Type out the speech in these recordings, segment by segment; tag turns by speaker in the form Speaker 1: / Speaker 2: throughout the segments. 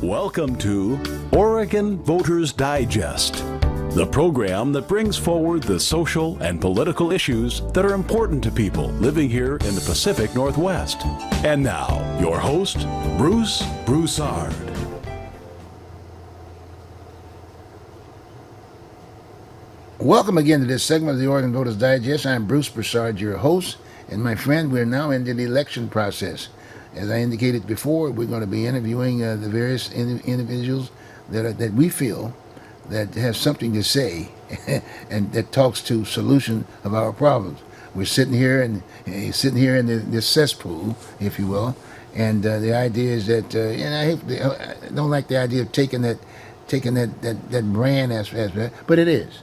Speaker 1: Welcome to Oregon Voters Digest, the program that brings forward the social and political issues that are important to people living here in the Pacific Northwest. And now, your host, Bruce Broussard.
Speaker 2: Welcome again to this segment of the Oregon Voters Digest. I'm Bruce Broussard, your host, and my friend, we're now into the election process. As I indicated before, we're going to be interviewing the various individuals that we feel that have something to say and that talks to solution of our problems. We're sitting here in this cesspool, if you will, and the idea is that, and I don't like the idea of taking that brand aspect, but it is.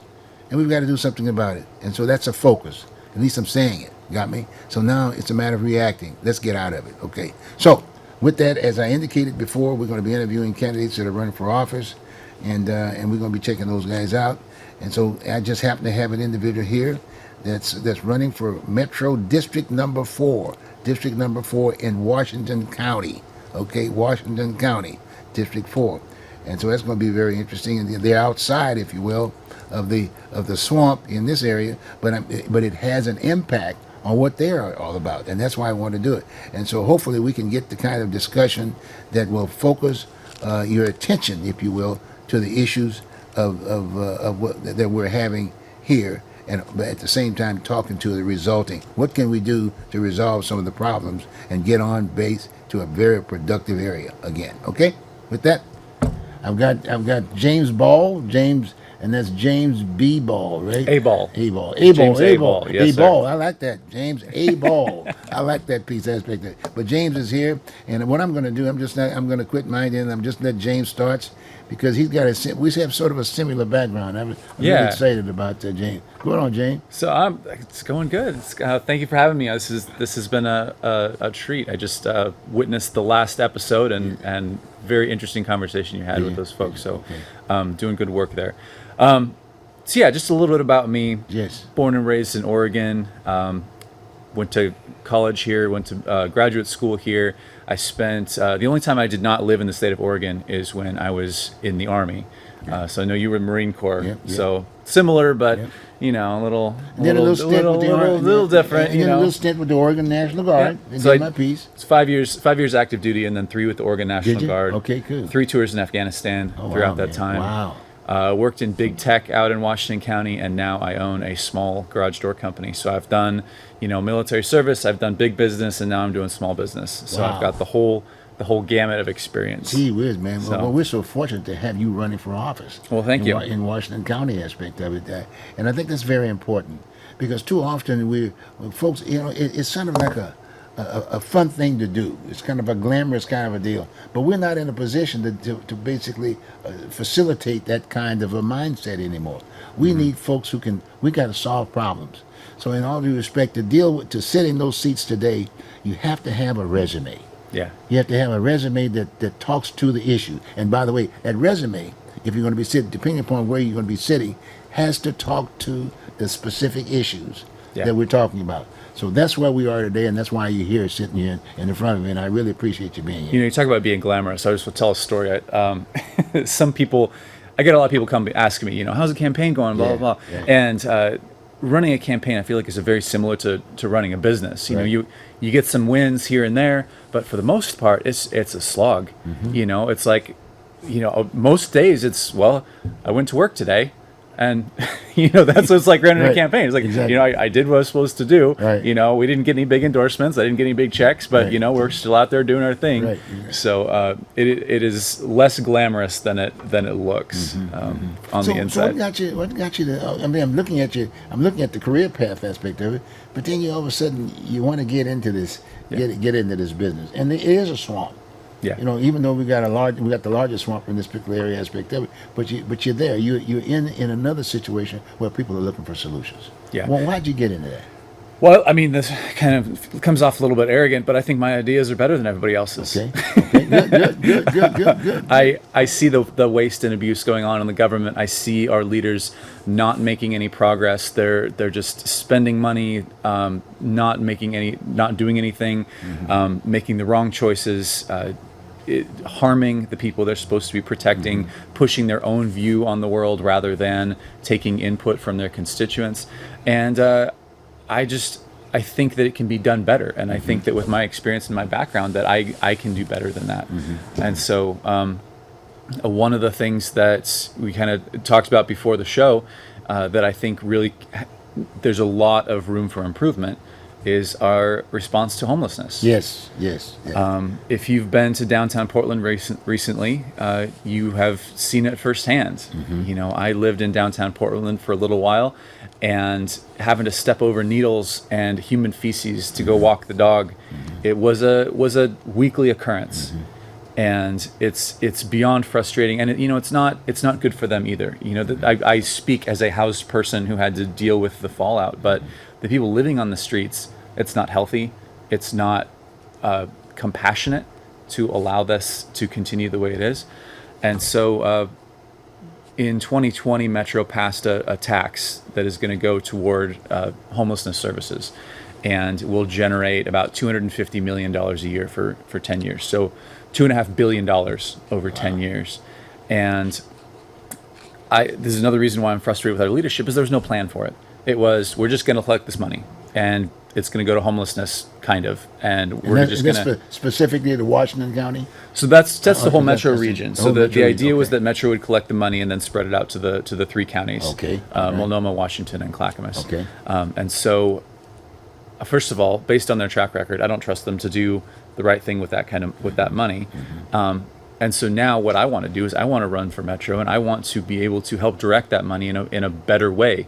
Speaker 2: And we've got to do something about it. And so that's a focus. At least I'm saying it. Got me? So now it's a matter of reacting. Let's get out of it. Okay. So with that, as I indicated before, we're going to be interviewing candidates that are running for office, and we're going to be checking those guys out. And so I just happen to have an individual here that's running for Metro District Number 4. District Number 4 in Washington County. Okay, Washington County, District 4. And so that's going to be very interesting. And they're outside, if you will, of the swamp in this area, but it has an impact on what they're all about, and that's why I want to do it. And so hopefully we can get the kind of discussion that will focus your attention, if you will, to the issues of what that we're having here, and at the same time talking to the resulting. What can we do to resolve some of the problems and get on base to a very productive area again? Okay, with that, I've got James Ball, and that's James B. Ball, right?
Speaker 3: A Ball.
Speaker 2: James
Speaker 3: A. Ball. Yes,
Speaker 2: A. Ball. I like that. James A. Ball. I like that piece aspect of it. But James is here, and what I'm going to do, I'm going to quit mine, and I'm just let James start, because we have sort of a similar background. I'm really excited about James. Go on, James.
Speaker 3: So it's going good. Thank you for having me. This has been a treat. I just witnessed the last episode and very interesting conversation you had with those folks. So doing good work there. So yeah, just a little bit about me.
Speaker 2: Yes.
Speaker 3: Born and raised in Oregon. Went to college here. Went to graduate school here. I spent the only time I did not live in the state of Oregon is when I was in the Army. So I know you were in the Marine Corps. So similar, but you know, a little different.
Speaker 2: You know, a little stint with the Oregon National Guard.
Speaker 3: So
Speaker 2: my piece.
Speaker 3: It's 5 years active duty, and then 3 with the Oregon National Guard.
Speaker 2: Okay, good.
Speaker 3: 3 tours in Afghanistan throughout that time.
Speaker 2: Wow.
Speaker 3: Worked in big tech out in Washington County, and now I own a small garage door company. So I've done, military service, I've done big business, and now I'm doing small business. So I've got the whole gamut of experience.
Speaker 2: Gee whiz, man. Well, we're so fortunate to have you running for office.
Speaker 3: Well, thank you.
Speaker 2: In Washington County aspect of it. And I think that's very important, because too often folks, it's sort of like a fun thing to do. It's kind of a glamorous kind of a deal, but we're not in a position to basically facilitate that kind of a mindset anymore. We need folks we got to solve problems. So in all due respect, to sit in those seats today, you have to have a resume.
Speaker 3: Yeah.
Speaker 2: You have to have a resume that talks to the issue. And by the way, that resume, if you're going to be sitting, depending upon where you're going to be sitting, has to talk to the specific issues that we're talking about. So that's where we are today, and that's why you're here, sitting here in the front of me, and I really appreciate you being here.
Speaker 3: You talk about being glamorous. I just want to tell a story. Some people, I get a lot of people come asking me, how's the campaign going, blah, blah, blah. Yeah. And running a campaign, I feel like, is very similar to running a business. You get some wins here and there, but for the most part, it's a slog. Mm-hmm. It's like, most days I went to work today. And, that's what it's like running a campaign. It's like,
Speaker 2: exactly.
Speaker 3: I did what I was supposed to do.
Speaker 2: Right.
Speaker 3: We didn't get any big endorsements. I didn't get any big checks, but, we're still out there doing our thing. Right. So it is less glamorous than it looks on the inside.
Speaker 2: So what got you to, I'm looking at the career path aspect of it, but then all of a sudden you want to get into this, get into this business. And it is a swamp.
Speaker 3: Yeah.
Speaker 2: Even though we got the largest swamp in this particular area aspect of it, but you're there. You're in another situation where people are looking for solutions.
Speaker 3: Yeah.
Speaker 2: Well, why'd you get into that?
Speaker 3: Well, this kind of comes off a little bit arrogant, but I think my ideas are better than everybody else's.
Speaker 2: Okay. Good.
Speaker 3: I see the waste and abuse going on in the government. I see our leaders not making any progress. They're just spending money, not doing anything, making the wrong choices, harming the people they're supposed to be protecting, pushing their own view on the world rather than taking input from their constituents. And I think that it can be done better. And I think that with my experience and my background that I can do better than that. And so one of the things that we kind of talked about before the show that I think really there's a lot of room for improvement is our response to homelessness.
Speaker 2: Yes.
Speaker 3: If you've been to downtown Portland recently, you have seen it firsthand. You know, I lived in downtown Portland for a little while, and having to step over needles and human feces to go walk the dog, it was a weekly occurrence. And it's beyond frustrating, and it's not good for them either. You know, I speak as a housed person who had to deal with the fallout, but the people living on the streets, it's not healthy. It's not compassionate to allow this to continue the way it is. And so in 2020, Metro passed a tax that is going to go toward homelessness services, and will generate about $250 million a year for 10 years. So $2.5 billion over 10 years. And this is another reason why I'm frustrated with our leadership, is there was no plan for it. It was, we're just going to collect this money, and it's going to go to homelessness, kind of, and we're just going to
Speaker 2: specifically to Washington County.
Speaker 3: So that's the whole metro region. So the idea was
Speaker 2: okay.
Speaker 3: that Metro would collect the money and then spread it out to the three counties,
Speaker 2: Okay. Right.
Speaker 3: Multnomah, Washington, and Clackamas.
Speaker 2: Okay.
Speaker 3: And so, first of all, based on their track record, I don't trust them to do the right thing with that money. And so now what I want to do is I want to run for Metro, and I want to be able to help direct that money in a better way.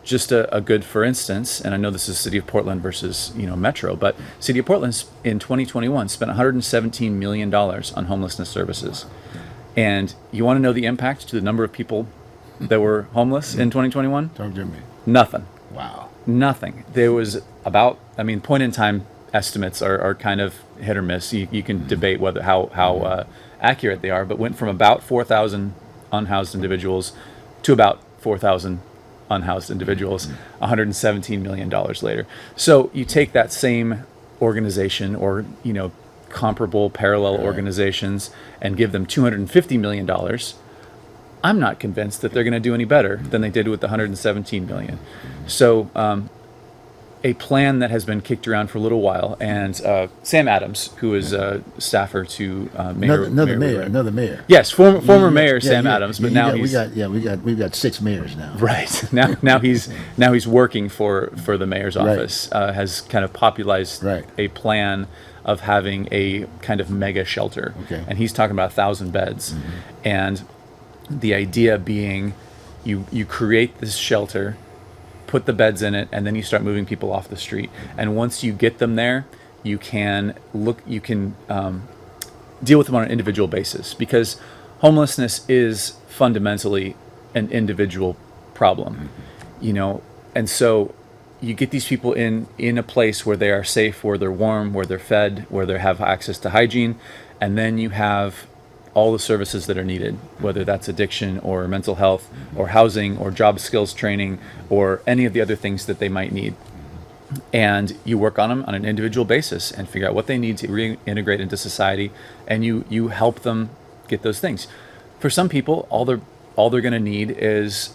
Speaker 3: Just a good, for instance, and I know this is City of Portland versus Metro, but City of Portland in 2021 spent $117 million on homelessness services. And you want to know the impact to the number of people that were homeless in 2021?
Speaker 2: Talk to me.
Speaker 3: Nothing.
Speaker 2: Wow.
Speaker 3: Nothing. There was point in time estimates are kind of hit or miss. You can debate whether how accurate they are, but went from about 4,000 unhoused individuals to about 4,000 unhoused individuals $117 million later. So you take that same organization or comparable parallel organizations and give them $250 million. I'm not convinced that they're going to do any better than they did with the $117 million. So a plan that has been kicked around for a little while, and Sam Adams, who is a staffer to
Speaker 2: another mayor.
Speaker 3: Yes, former mayor Sam Adams, but now
Speaker 2: we've got 6 mayors now.
Speaker 3: Right. Now he's working for the mayor's office. Has kind of popularized a plan of having a kind of mega shelter.
Speaker 2: Okay.
Speaker 3: And he's talking about 1,000 beds. And the idea being you create this shelter, put the beds in it, and then you start moving people off the street. And once you get them there, you can deal with them on an individual basis, because homelessness is fundamentally an individual problem, and so you get these people in a place where they are safe, where they're warm, where they're fed, where they have access to hygiene, and then you have all the services that are needed, whether that's addiction or mental health or housing or job skills training or any of the other things that they might need. And you work on them on an individual basis and figure out what they need to reintegrate into society, and you help them get those things. For some people, all they're going to need is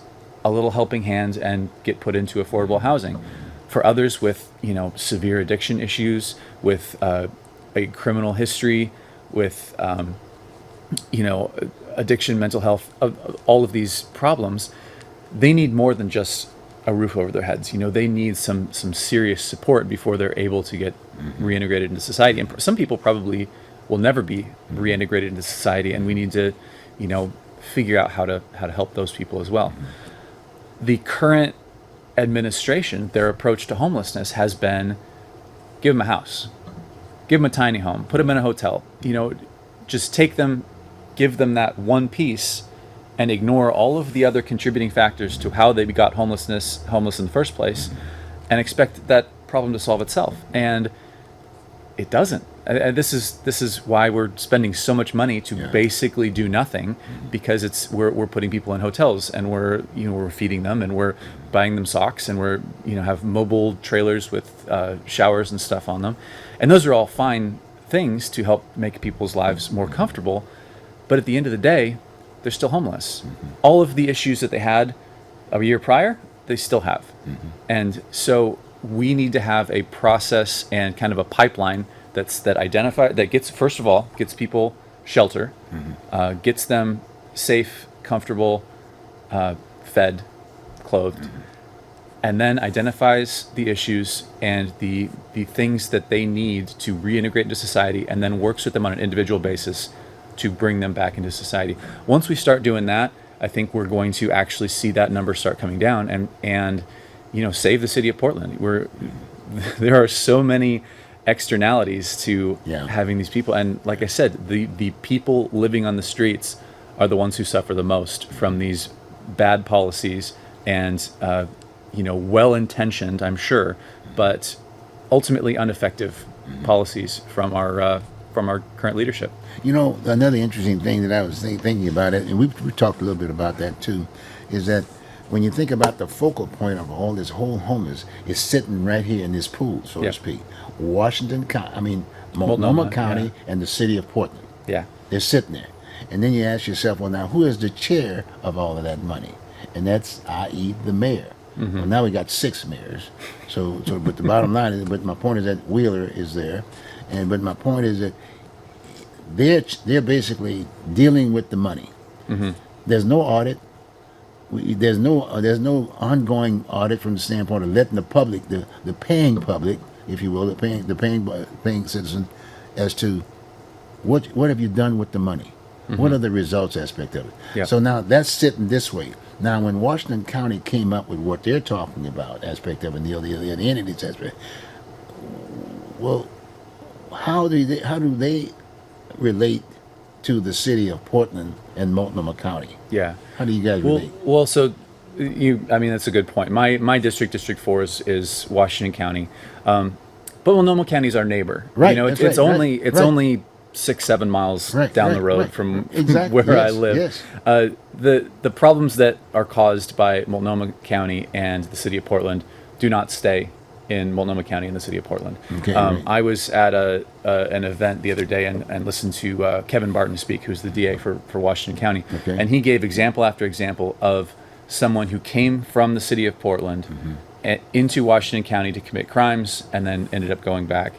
Speaker 3: a little helping hand and get put into affordable housing. For others with severe addiction issues, with a criminal history, with addiction, mental health, all of these problems, they need more than just a roof over their heads. They need some serious support before they're able to get reintegrated into society. And some people probably will never be reintegrated into society, and we need to, figure out how to help those people as well. The current administration, their approach to homelessness has been, give them a house, give them a tiny home, put them in a hotel, just take them, give them that one piece, and ignore all of the other contributing factors to how they got homeless in the first place, and expect that problem to solve itself. And it doesn't. And this is why we're spending so much money to basically do nothing, because we're putting people in hotels, and we're feeding them, and we're buying them socks, and we're have mobile trailers with showers and stuff on them, and those are all fine things to help make people's lives more comfortable. But at the end of the day, they're still homeless. All of the issues that they had a year prior, they still have. And so we need to have a process and kind of a pipeline that gets, first of all, gets people shelter, gets them safe, comfortable, fed, clothed, and then identifies the issues and the things that they need to reintegrate into society, and then works with them on an individual basis to bring them back into society. Once we start doing that, I think we're going to actually see that number start coming down and save the city of Portland. There are so many externalities to having these people, and like I said, the people living on the streets are the ones who suffer the most from these bad policies and well-intentioned, I'm sure, but ultimately ineffective policies from our current leadership.
Speaker 2: Another interesting thing that I was thinking about it, and we talked a little bit about that too, is that when you think about the focal point of all this whole homeless, is sitting right here in this pool, so to speak. Washington County, Multnomah County, and the city of Portland. Yeah, they're sitting there, and then you ask yourself, well, now who is the chair of all of that money? And that's, i.e., the mayor. Well, now we got 6 mayors. So, but the bottom line is, but my point is that Wheeler is there, but my point is that they're basically dealing with the money. There's no audit. There's no ongoing audit from the standpoint of letting the public, the paying public, if you will, the paying citizen, as to what have you done with the money? What are the results aspect of it? Yeah. So now that's sitting this way. Now, when Washington County came up with what they're talking about aspect of it, the entities aspect, well, how do they relate to the city of Portland and Multnomah County? Yeah. How do you guys relate?
Speaker 3: Well, so that's a good point. My district, District 4, is Washington County, but Multnomah County is our neighbor.
Speaker 2: Right.
Speaker 3: It's only 6-7 miles down the road from where I live. Yes. The problems that are caused by Multnomah County and the city of Portland do not stay in Multnomah County and the city of Portland. Okay, I was at an event the other day and listened to Kevin Barton speak, who's the DA for Washington County, and he gave example after example of someone who came from the city of Portland into Washington County to commit crimes and then ended up going back.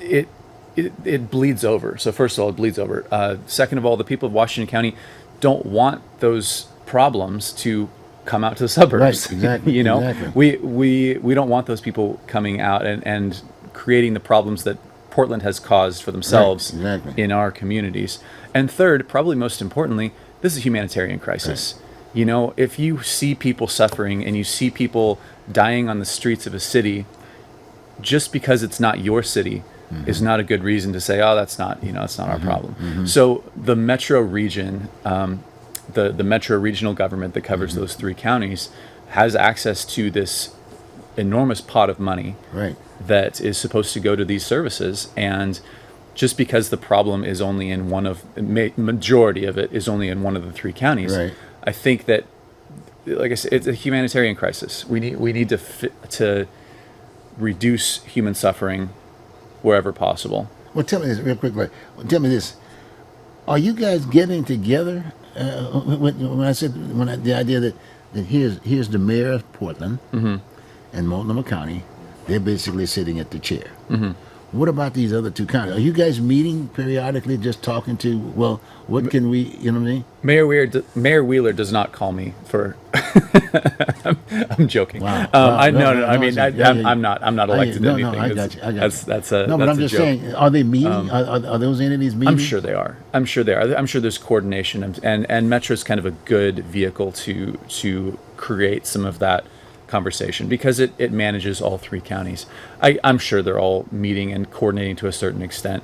Speaker 3: It bleeds over. So first of all, it bleeds over. Second of all, the people of Washington County don't want those problems to come out to the suburbs. Right, exactly. Exactly. We don't want those people coming out and creating the problems that Portland has caused for themselves in our communities. And third, probably most importantly, this is a humanitarian crisis. Right. If you see people suffering and you see people dying on the streets of a city, just because it's not your city is not a good reason to say, oh, that's not our problem. So the metro region, the metro regional government that covers those 3 counties has access to this enormous pot of money that is supposed to go to these services. And just because the problem is only in majority of it is only in one of the 3 counties, I think that, like I said, it's a humanitarian crisis. We need to reduce human suffering wherever possible.
Speaker 2: Well, tell me this real quickly. Tell me this: are you guys getting together? The idea that here's the mayor of Portland and Multnomah County, they're basically sitting at the chair. What about these other 2 counties? Are you guys meeting periodically, just talking to, well, what can we, you know what I mean?
Speaker 3: Mayor Wheeler does not call me for. I'm joking.
Speaker 2: Wow.
Speaker 3: I'm not elected to anything.
Speaker 2: I got you.
Speaker 3: That's a
Speaker 2: but I'm just saying, are they meeting? Are those entities meeting?
Speaker 3: I'm sure they are. I'm sure there's coordination, and Metro is kind of a good vehicle to create some of that conversation because it manages all 3 counties. I'm sure they're all meeting and coordinating to a certain extent,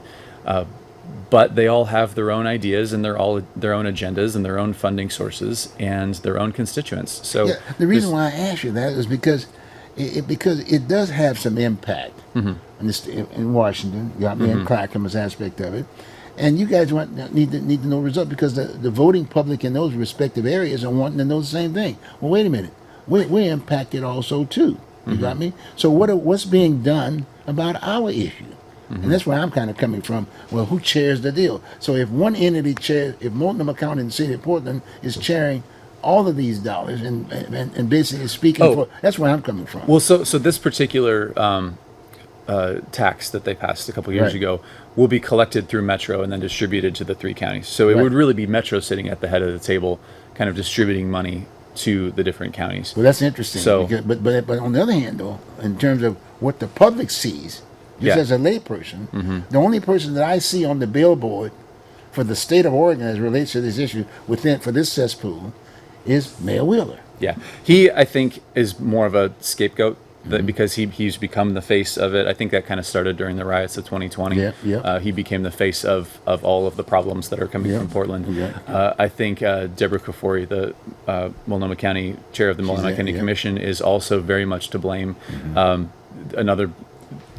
Speaker 3: but they all have their own ideas and their own agendas and their own funding sources and their own constituents. So
Speaker 2: the reason why I ask you that is because it does have some impact in Washington. You got me in Clackamas aspect of it. And you guys need to know results because the voting public in those respective areas are wanting to know the same thing. Well, wait a minute. We're impacted also too. You got me? So what's being done about our issue? And that's where I'm kind of coming from. Well, who chairs the deal? So if one entity chairs, if Multnomah County and the city of Portland is chairing all of these dollars and basically speaking for, that's where I'm coming from.
Speaker 3: Well, so this particular tax that they passed a couple years
Speaker 2: Right.
Speaker 3: ago will be collected through Metro and then distributed to the 3 counties. So it
Speaker 2: Right.
Speaker 3: would really be Metro sitting at the head of the table, kind of distributing money to the different counties.
Speaker 2: Well, that's interesting.
Speaker 3: So-
Speaker 2: because, but on the other hand, though, in terms of what the public sees, just
Speaker 3: Yeah.
Speaker 2: as a layperson, the only person that I see on the billboard for the state of Oregon as it relates to this issue for this cesspool is Mayor Wheeler.
Speaker 3: Yeah, he I think is more of a scapegoat because he's become the face of it. I think that kind of started during the riots of 2020.
Speaker 2: Yeah.
Speaker 3: He became the face of all of the problems that are coming
Speaker 2: Yeah.
Speaker 3: from Portland.
Speaker 2: Yeah.
Speaker 3: I think Deborah Kafori, the Multnomah County chair of the Multnomah
Speaker 2: there,
Speaker 3: County
Speaker 2: yeah.
Speaker 3: Commission, is also very much to blame.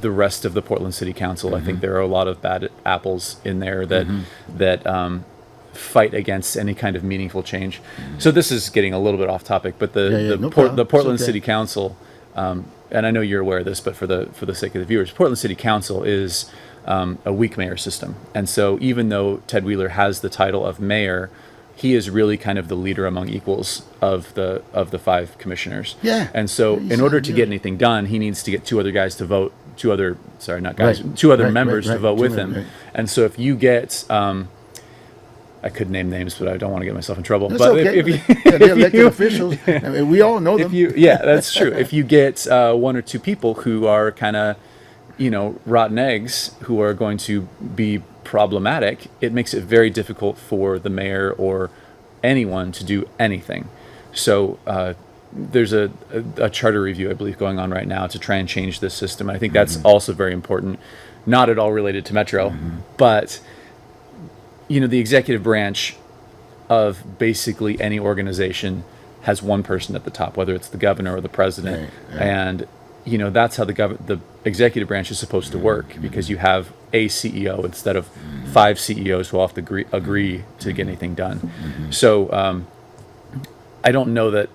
Speaker 3: The rest of the Portland City Council, I think there are a lot of bad apples in there that fight against any kind of meaningful change. So this is getting a little bit off topic, but
Speaker 2: No problem.
Speaker 3: the Portland
Speaker 2: It's okay.
Speaker 3: City Council, and I know you're aware of this, but for the sake of the viewers, Portland City Council is a weak mayor system, and so even though Ted Wheeler has the title of mayor, he is really kind of the leader among equals of the 5 commissioners.
Speaker 2: Yeah.
Speaker 3: And so in order to get anything done, he needs to get 2 other guys to vote. 2 other, sorry, not guys,
Speaker 2: Right.
Speaker 3: 2 other
Speaker 2: Right,
Speaker 3: members
Speaker 2: right,
Speaker 3: to vote
Speaker 2: right.
Speaker 3: with
Speaker 2: 2
Speaker 3: him.
Speaker 2: right.
Speaker 3: And so if you get, I could name names, but I don't want to get myself in trouble.
Speaker 2: That's
Speaker 3: but
Speaker 2: okay.
Speaker 3: if you,
Speaker 2: Yeah, they're elected
Speaker 3: you-
Speaker 2: officials. I mean, we all know them.
Speaker 3: yeah, that's true. If you get 1 or 2 people who are kind of, rotten eggs, who are going to be problematic, it makes it very difficult for the mayor or anyone to do anything. So there's a charter review, I believe, going on right now to try and change this system. I think that's also very important. Not at all related to Metro, but the executive branch of basically any organization has one person at the top, whether it's the governor or the president,
Speaker 2: Right.
Speaker 3: and that's how the executive branch is supposed to work, because you have a CEO instead of 5 CEOs who all have to agree to get anything done. So I don't know that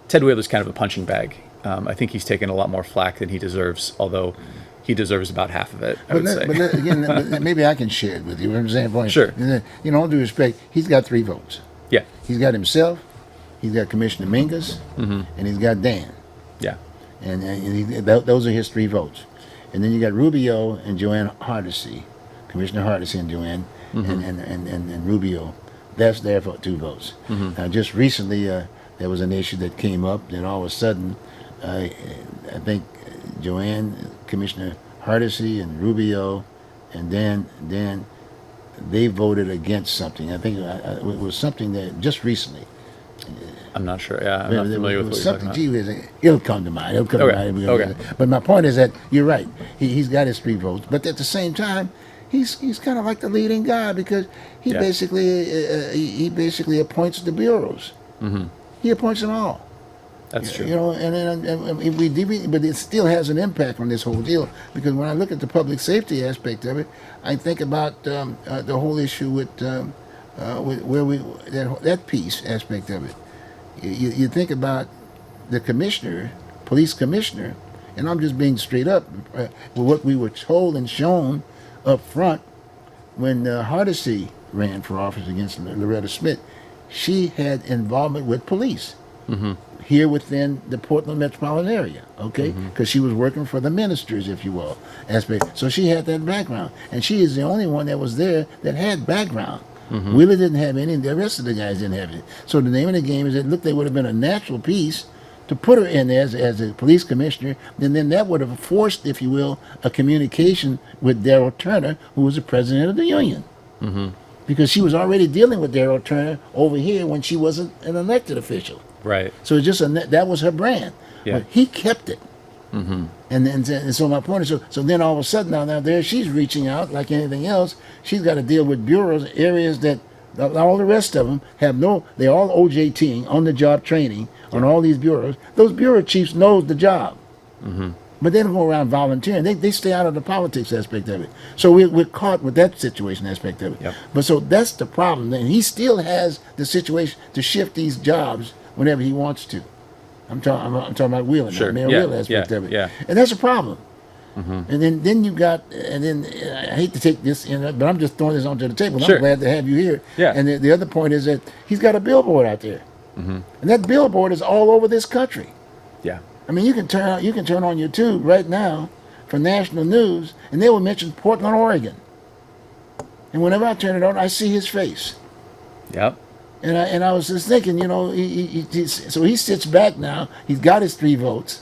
Speaker 3: Ted Wheeler's kind of a punching bag. I think he's taken a lot more flack than he deserves, although he deserves about half of it, I would say.
Speaker 2: Again, maybe I can share it with you. I'm saying, point.
Speaker 3: Sure.
Speaker 2: All due respect, he's got 3 votes.
Speaker 3: Yeah,
Speaker 2: He's got himself, he's got Commissioner Mingus, and he's got Dan.
Speaker 3: yeah,
Speaker 2: Those are his 3 votes. And then you got Rubio and Joanne Hardesty, Commissioner Hardesty and Joanne, and Rubio. That's their 2 votes. Now, just recently, there was an issue that came up, and all of a sudden, I think Joanne, Commissioner Hardesty, and Rubio, and Dan, they voted against something. I think it was something that just recently.
Speaker 3: I'm not sure. Yeah, I'm not familiar with what you're talking
Speaker 2: something.
Speaker 3: about.
Speaker 2: It'll come to mind. It'll come
Speaker 3: Okay,
Speaker 2: to mind.
Speaker 3: okay.
Speaker 2: But my point is that you're right. He's got his 3 votes, but at the same time, he's kind of like the leading guy, because he
Speaker 3: Yeah.
Speaker 2: basically appoints the bureaus. He appoints them all.
Speaker 3: That's true.
Speaker 2: But it still has an impact on this whole deal, because when I look at the public safety aspect of it, I think about the whole issue with that piece aspect of it. You think about the commissioner, police commissioner, and I'm just being straight up with what we were told and shown up front when Hardesty ran for office against Loretta Smith. She had involvement with police here within the Portland metropolitan area, okay? Because she was working for the ministers, if you will, aspect. So she had that background, and she is the only one that was there that had background. Wheeler didn't have any, the rest of the guys didn't have it. So the name of the game is that, look, they would have been a natural piece to put her in there as a police commissioner, and then that would have forced, if you will, a communication with Darrell Turner, who was the president of the union. Because she was already dealing with Darrell Turner over here when she wasn't an elected official.
Speaker 3: Right.
Speaker 2: So it's just that was her brand.
Speaker 3: Yeah.
Speaker 2: But he kept it. And so my point is, so then all of a sudden now there she's reaching out like anything else. She's got to deal with bureaus, areas that all the rest of them have they're all OJTing, on the job training on all these bureaus. Those bureau chiefs knows the job. But they don't go around volunteering. They stay out of the politics aspect of it. So we're caught with that situation aspect of it.
Speaker 3: Yep.
Speaker 2: But so that's the problem. And he still has the situation to shift these jobs whenever he wants to. I'm talking about Wheeler,
Speaker 3: Sure.
Speaker 2: Mayor
Speaker 3: Yeah.
Speaker 2: Wheeler aspect
Speaker 3: Yeah.
Speaker 2: of it.
Speaker 3: Yeah.
Speaker 2: And that's a problem. And then you got, and then I hate to take this, but I'm just throwing this onto the table.
Speaker 3: Sure.
Speaker 2: I'm glad to have you here.
Speaker 3: Yeah.
Speaker 2: And the other point is that he's got a billboard out there, and that billboard is all over this country.
Speaker 3: Yeah.
Speaker 2: I mean, you can turn on YouTube right now for national news, and they will mention Portland, Oregon. And whenever I turn it on, I see his face.
Speaker 3: Yep.
Speaker 2: And I was just thinking, so he sits back now. He's got his 3 votes.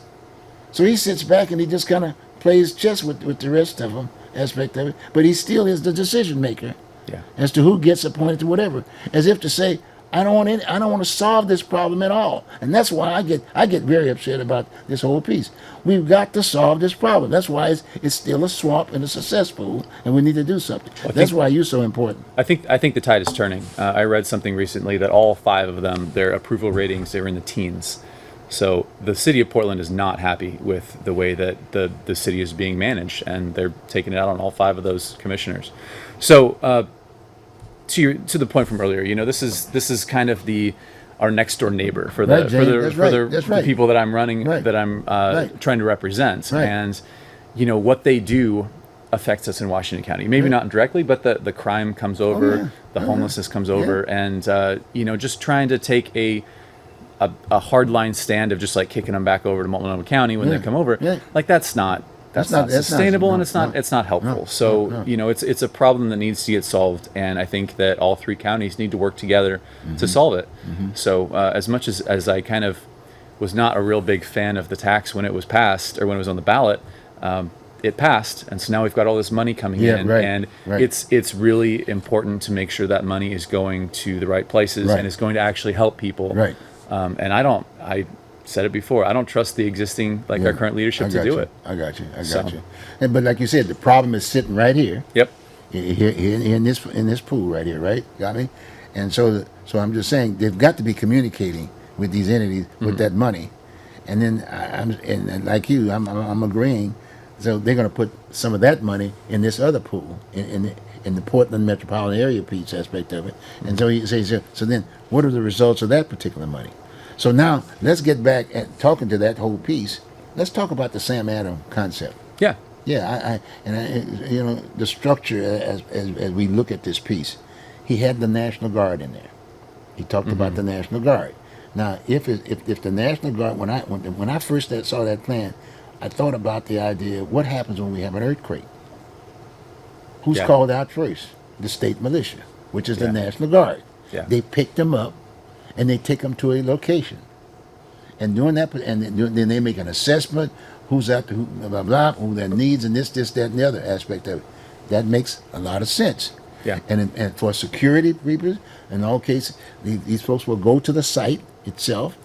Speaker 2: So he sits back and he just kind of plays chess with the rest of them, aspect of it. But he still is the decision maker
Speaker 3: Yeah.
Speaker 2: as to who gets appointed to whatever. As if to say, I don't want to solve this problem at all. And that's why I get very upset about this whole piece. We've got to solve this problem. That's why it's still a swamp and it's a cesspool, and we need to do something. That's why you're so important.
Speaker 3: I think the tide is turning. I read something recently that all 5 of them, their approval ratings, they were in the teens. So the city of Portland is not happy with the way that the city is being managed, and they're taking it out on all 5 of those commissioners. So to the point from earlier, this is kind of our next door neighbor for the the people that I'm running, that I'm trying to represent, and what they do affects us in Washington County. Maybe not directly, but the crime comes over, the homelessness comes over, and just trying to take a hardline stand of just like kicking them back over to Multnomah County when they come over, like that's not sustainable, and it's not helpful. So it's a problem that needs to get solved, and I think that all 3 counties need to work together to solve it. So as much as I kind of was not a real big fan of the tax when it was passed or when it was on the ballot, it passed, and so now we've got all this money coming in, and it's really important to make sure that money is going to the right places and is going to actually help people. And I said it before, I don't trust the existing, our current leadership to do it.
Speaker 2: I got you. But like you said, the problem is sitting right here.
Speaker 3: Yep.
Speaker 2: Here in this pool right here, right? Got me? And so I'm just saying they've got to be communicating with these entities with that money. And then and like you, I'm agreeing. So they're going to put some of that money in this other pool, in the Portland metropolitan area piece aspect of it. And so he says, so then what are the results of that particular money? So now let's get back at talking to that whole piece. Let's talk about the Sam Adams concept.
Speaker 3: Yeah.
Speaker 2: Yeah, the structure as we look at this piece, he had the National Guard in there. He talked about the National Guard. Now, if the National Guard, when I first saw that plan, I thought about the idea: what happens when we have an earthquake? Who's called out first? The state militia, which is the National Guard.
Speaker 3: Yeah.
Speaker 2: They pick them up, and they take them to a location. And doing that, and then they make an assessment: who's out, who, blah blah, who their needs, and this, that, and the other aspect of it. That makes a lot of sense.
Speaker 3: Yeah.
Speaker 2: And for security reasons, in all cases, these folks will go to the site itself,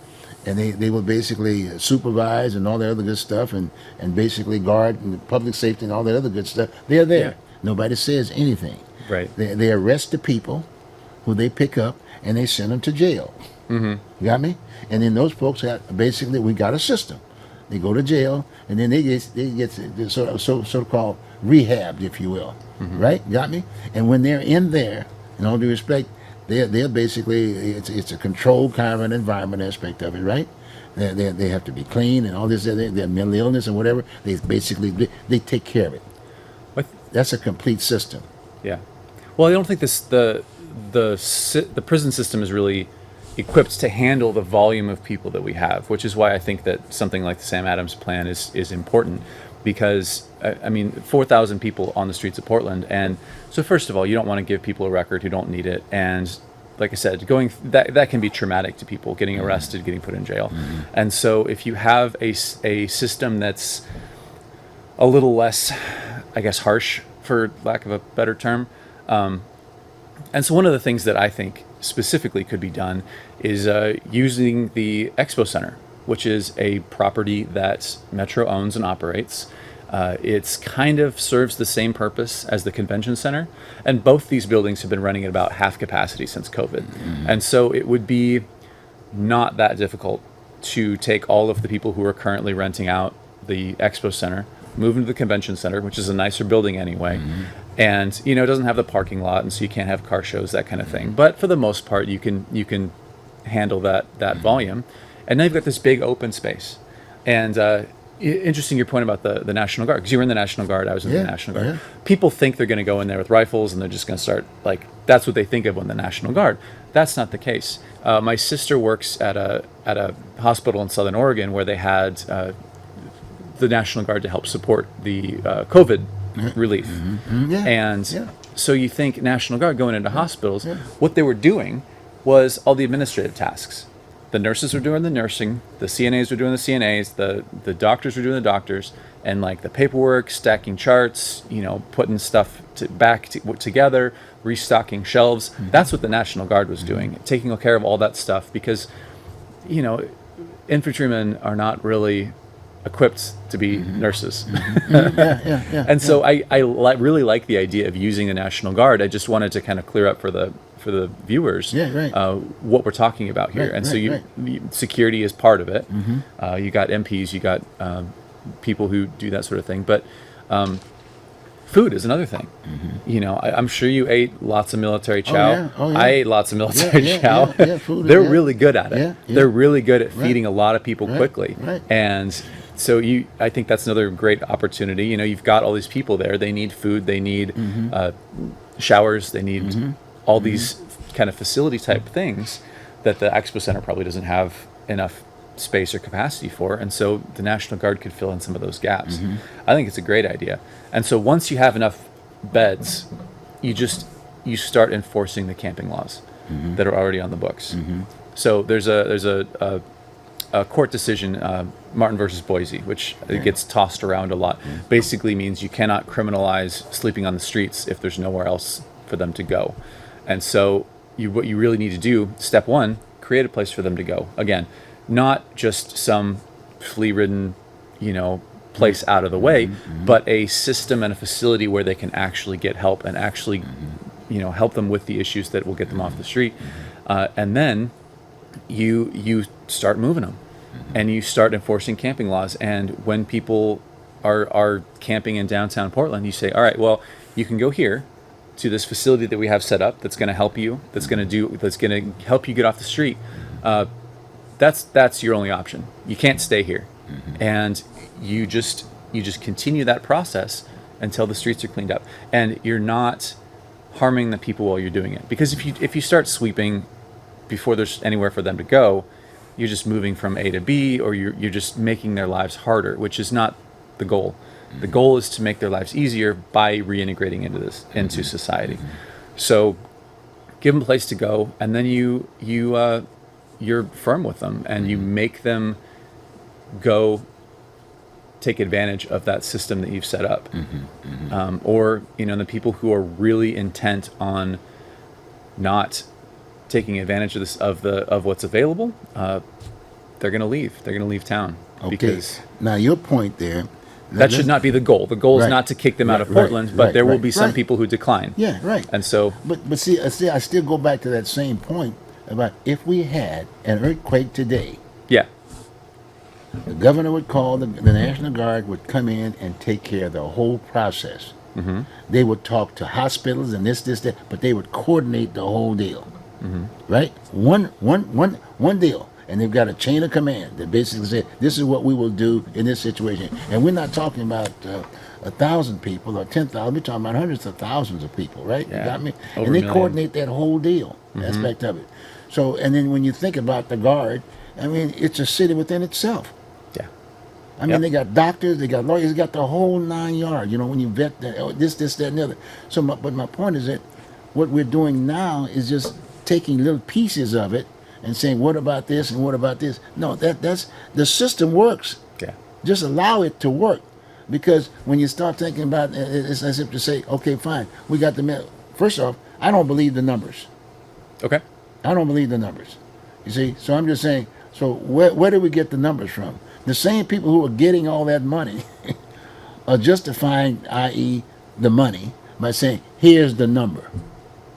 Speaker 2: and they will basically supervise and all that other good stuff, and basically guard and public safety and all that other good stuff. They're there. Yeah. Nobody says anything.
Speaker 3: Right.
Speaker 2: They arrest the people who they pick up, and they send them to jail. You got me? And then those folks basically, we got a system. They go to jail, and then they get sort of called rehabbed, if you will. Right? Got me? And when they're in there, in all due respect, they're basically, it's a controlled kind of an environment aspect of it, right? They have to be clean and all this, their mental illness and whatever. They basically they take care of it. That's a complete system.
Speaker 3: Yeah. Well, I don't think the prison system is really equipped to handle the volume of people that we have, which is why I think that something like the Sam Adams plan is important, because I mean 4,000 people on the streets of Portland, and so first of all, you don't want to give people a record who don't need it, and like I said, that can be traumatic to people, getting arrested, getting put in jail. And so if you have a system that's a little less, I guess, harsh, for lack of a better term, and so one of the things that I think specifically could be done is using the Expo Center, which is a property that Metro owns and operates. It's kind of serves the same purpose as the convention center, and both these buildings have been running at about half capacity since COVID. And so it would be not that difficult to take all of the people who are currently renting out the Expo Center, move into the convention center, which is a nicer building anyway, and it doesn't have the parking lot, and so you can't have car shows, that kind of thing. But for the most part, you can handle that volume, and now you've got this big open space, and interesting your point about the National Guard, because you were in the National Guard, I was in the National Guard.
Speaker 2: Yeah.
Speaker 3: People think they're going to go in there with rifles and they're just going to start, like, that's what they think of when the National Guard. That's not the case. My sister works at a hospital in Southern Oregon where they had the National Guard to help support the COVID relief.
Speaker 2: Yeah.
Speaker 3: And so you think National Guard going into hospitals, what they were doing was all the administrative tasks. The nurses were doing the nursing, the CNAs were doing the CNAs, the doctors were doing the doctors, and like the paperwork, stacking charts, putting stuff together, restocking shelves. That's what the National Guard was doing, taking care of all that stuff, because, infantrymen are not really equipped to be nurses. And so I really like the idea of using the National Guard. I just wanted to kind of clear up for the viewers what we're talking about here. Security is part of it. You got MPs, you got people who do that sort of thing, but food is another thing. I'm sure you ate lots of military chow. I ate lots of military chow. They're really good at it. They're really good at feeding a lot of people quickly. And so I think that's another great opportunity. You've got all these people there. They need food. They need showers. They need all these kind of facility type things that the Expo Center probably doesn't have enough space or capacity for. And so the National Guard could fill in some of those gaps. I think it's a great idea. And so once you have enough beds, you start enforcing the camping laws that are already on the books. So there's a court decision, Martin versus Boise, which gets tossed around a lot. Basically means you cannot criminalize sleeping on the streets if there's nowhere else for them to go. And so what you really need to do, step one, create a place for them to go. Again, not just some flea-ridden, place out of the way, but a system and a facility where they can actually get help and actually, help them with the issues that will get them off the street. And then you start moving them, and you start enforcing camping laws. And when people are camping in downtown Portland, you say, all right, well, you can go here to this facility that we have set up that's going to help you, that's going to help you get off the street. That's your only option. You can't stay here. And you just continue that process until the streets are cleaned up, and you're not harming the people while you're doing it. Because if you start sweeping before there's anywhere for them to go, you're just moving from A to B, or you're just making their lives harder, which is not the goal. The goal is to make their lives easier by reintegrating into society. So give them a place to go, and then you're firm with them, and you make them go take advantage of that system that you've set up. Or the people who are really intent on not taking advantage of this of what's available, they're going to leave. They're going to leave town.
Speaker 2: Okay.
Speaker 3: Because
Speaker 2: now your point there.
Speaker 3: That should not be the goal. The goal is not to kick them out of Portland, but there will be some people who decline.
Speaker 2: Yeah, right.
Speaker 3: And so,
Speaker 2: but see, I still go back to that same point about if we had an earthquake today.
Speaker 3: Yeah.
Speaker 2: The governor would call, the National Guard would come in and take care of the whole process. They would talk to hospitals and this, that, but they would coordinate the whole deal. Right? One deal. And they've got a chain of command that basically says, this is what we will do in this situation. And we're not talking about 1,000 people or 10,000. We're talking about hundreds of thousands of people, right?
Speaker 3: Yeah.
Speaker 2: You got me?
Speaker 3: Over
Speaker 2: And they
Speaker 3: a million.
Speaker 2: coordinate that whole deal, aspect of it. So, and then when you think about the Guard, I mean, it's a city within itself.
Speaker 3: yeah.
Speaker 2: I mean, they got doctors, they got lawyers, they got the whole 9 yards, when you vet this, that, and the other. So, but my point is that what we're doing now is just taking little pieces of it and saying, what about this and what about this? No, that's the system works.
Speaker 3: Yeah.
Speaker 2: Just allow it to work. Because when you start thinking about it's as if to say, okay, fine, we got the first off, I don't believe the numbers.
Speaker 3: Okay.
Speaker 2: I don't believe the numbers. You see? So I'm just saying, so where do we get the numbers from? The same people who are getting all that money are justifying, i.e., the money, by saying, here's the number.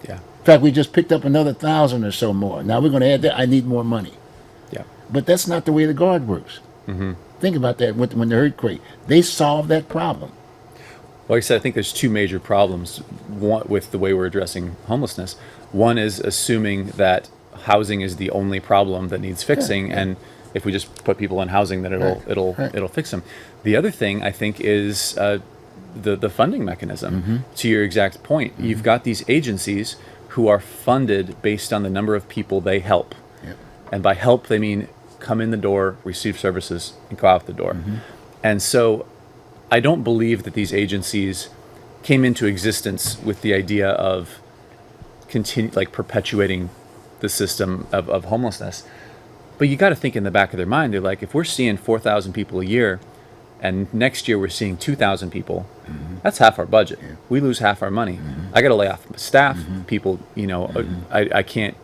Speaker 3: Yeah.
Speaker 2: In fact, we just picked up another 1,000 or so more. Now we're going to add that. I need more money.
Speaker 3: Yeah.
Speaker 2: But that's not the way the Guard works. Think about that when the earthquake. They solved that problem.
Speaker 3: Like I said, I think there's two major problems with the way we're addressing homelessness. One is assuming that housing is the only problem that needs fixing, and if we just put people in housing, then it'll fix them. The other thing I think is the funding mechanism. To your exact point, you've got these agencies who are funded based on the number of people they help, and by help they mean come in the door, receive services, and go out the door. And so I don't believe that these agencies came into existence with the idea of perpetuating the system of homelessness. But you got to think in the back of their mind, they're like, if we're seeing 4,000 people a year, and next year we're seeing 2,000 people, that's half our budget. We lose half our money. I got to lay off staff. People, I can't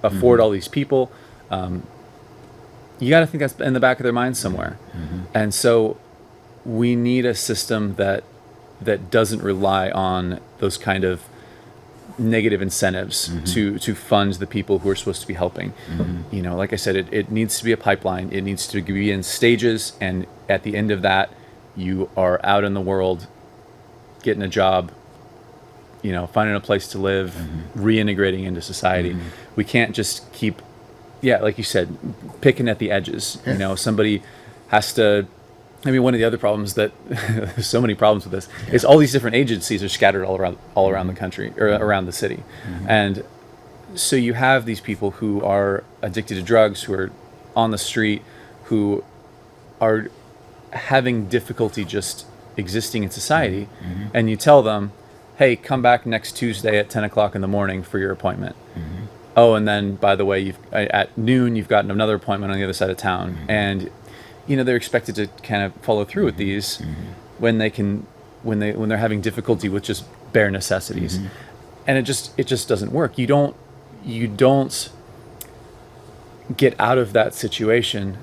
Speaker 3: afford all these people. You got to think that's in the back of their mind somewhere. And so we need a system that doesn't rely on those kind of negative incentives to fund the people who are supposed to be helping. Like I said, it needs to be a pipeline. It needs to be in stages, and at the end of that, you are out in the world, getting a job, finding a place to live, reintegrating into society. We can't just keep, like you said, picking at the edges. Somebody has to. I mean, one of the other problems that there's so many problems with this is all these different agencies are scattered all around the country or around the city, and so you have these people who are addicted to drugs, who are on the street, who are having difficulty just existing in society, and you tell them, "Hey, come back next Tuesday at 10 o'clock in the morning for your appointment." Oh, and then by the way, at noon you've got another appointment on the other side of town, and they're expected to kind of follow through with these when they're having difficulty with just bare necessities, and it just doesn't work. You don't get out of that situation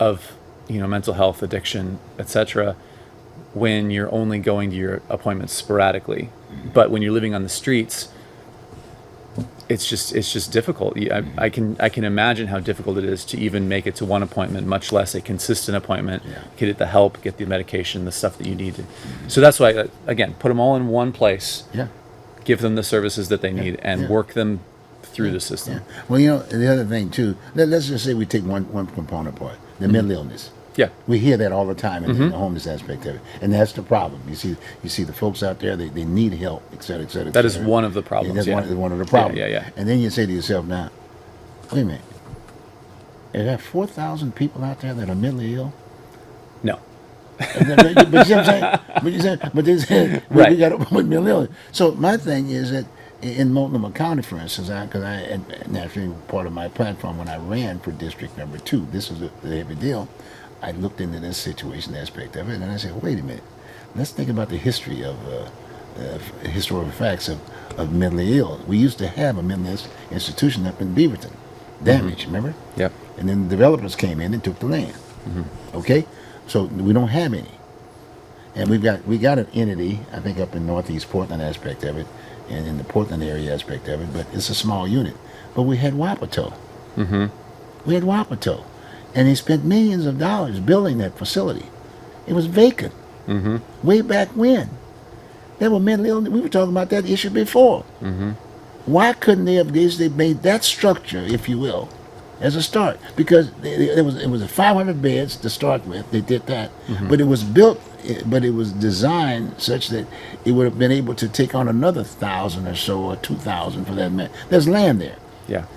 Speaker 3: of mental health, addiction, etc. when you're only going to your appointments sporadically. But when you're living on the streets, it's just difficult. I can imagine how difficult it is to even make it to one appointment, much less a consistent appointment. Get the help, get the medication, the stuff that you need. So that's why, again, put them all in one place. Give them the services that they need, and work them through the system.
Speaker 2: Well, the other thing too. Let's just say we take one component part, the mental illness. We hear that all the time in the homeless aspect of it, and that's the problem. You see the folks out there, they need help, et cetera, et cetera.
Speaker 3: That is one of the problems.
Speaker 2: That's one of the problems.
Speaker 3: Yeah.
Speaker 2: And then you say to yourself, now, wait a minute, are there 4,000 people out there that are mentally ill?
Speaker 3: No.
Speaker 2: But you see what I'm saying? But they said,
Speaker 3: right.
Speaker 2: We got to put mental illness. So my thing is that in Multnomah County, for instance, and naturally part of my platform when I ran for District Number 2, this was a heavy deal. I looked into this situation aspect of it, and I said, wait a minute, let's think about the history of historical facts of mentally ill. We used to have a mental illness institution up in Beaverton, damaged, remember?
Speaker 3: Yep.
Speaker 2: And then the developers came in and took the land. Okay, so we don't have any, and we got an entity, I think, up in Northeast Portland aspect of it, and in the Portland area aspect of it, but it's a small unit. But we had Wapato. We had Wapato. And they spent millions of dollars building that facility. It was vacant. Way back when. There were mental illness. We were talking about that issue before. Why couldn't they have made that structure, if you will, as a start? Because it was a 500 beds to start with. They did that. But it was built, but it was designed such that it would have been able to take on another 1,000 or so, or 2,000 for that matter. There's land there.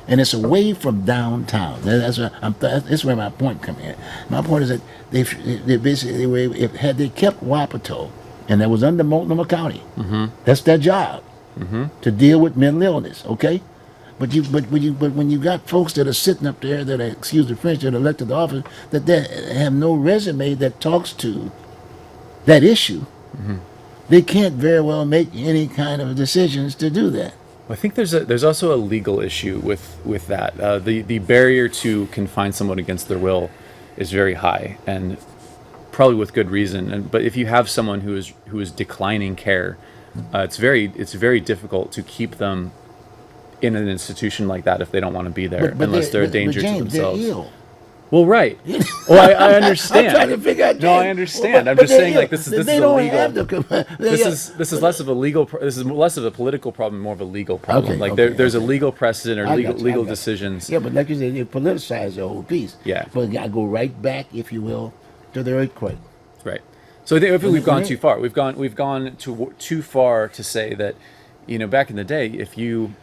Speaker 2: And it's away from downtown. That's where my point comes in. My point is that they basically, had they kept Wapato, and that was under Multnomah County, that's their job, to deal with mental illness. Okay, but when you got folks that are sitting up there that are, excuse the French, that are elected to office, that they have no resume that talks to that issue, they can't very well make any kind of decisions to do that.
Speaker 3: I think there's also a legal issue with that. The barrier to confine someone against their will is very high, and probably with good reason. But if you have someone who is declining care, it's very difficult to keep them in an institution like that if they don't want to be there, unless they're a danger to themselves.
Speaker 2: They're ill.
Speaker 3: Well, right. Well, I understand.
Speaker 2: I'm trying to figure out.
Speaker 3: No, I understand. I'm
Speaker 2: but
Speaker 3: just saying, like, this is
Speaker 2: they
Speaker 3: a
Speaker 2: don't
Speaker 3: legal.
Speaker 2: have the.
Speaker 3: This is less of a legal. This is less of a political problem, more of a legal problem.
Speaker 2: Okay,
Speaker 3: like
Speaker 2: okay,
Speaker 3: there's a
Speaker 2: okay.
Speaker 3: legal precedent or
Speaker 2: I
Speaker 3: legal
Speaker 2: got you, I got you.
Speaker 3: decisions.
Speaker 2: Yeah, but like you said, you politicize the whole piece.
Speaker 3: Yeah.
Speaker 2: But I go right back, if you will, to the earthquake.
Speaker 3: Right. So I think we've gone
Speaker 2: it-
Speaker 3: too far. We've gone too far to say that, back in the day, if you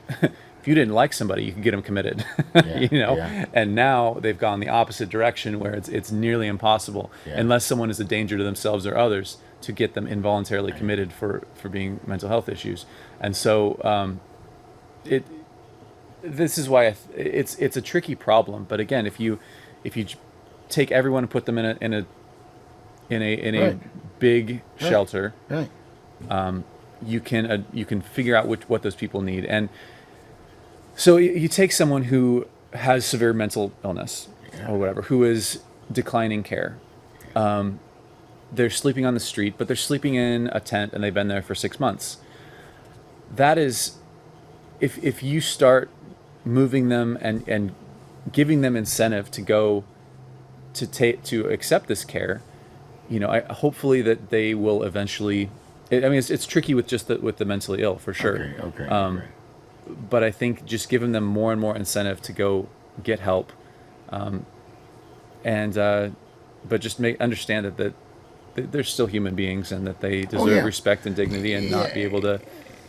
Speaker 3: if you didn't like somebody, you could get them committed.
Speaker 2: Yeah.
Speaker 3: And now they've gone the opposite direction, where it's nearly impossible,
Speaker 2: Yeah.
Speaker 3: unless someone is a danger to themselves or others, to get them involuntarily committed for being mental health issues. And so this is why it's a tricky problem. But again, if you take everyone and put them in a
Speaker 2: Right.
Speaker 3: big shelter,
Speaker 2: Right.
Speaker 3: you can figure out what those people need. And so you take someone who has severe mental illness or whatever, who is declining care. They're sleeping on the street, but they're sleeping in a tent and they've been there for 6 months. That is, if you start moving them and giving them incentive to go to accept this care, hopefully that they will eventually. It's tricky with with the mentally ill, for sure.
Speaker 2: Okay.
Speaker 3: But I think just giving them more and more incentive to go get help, but just understand that they're still human beings and that they deserve respect and dignity, and not be able to.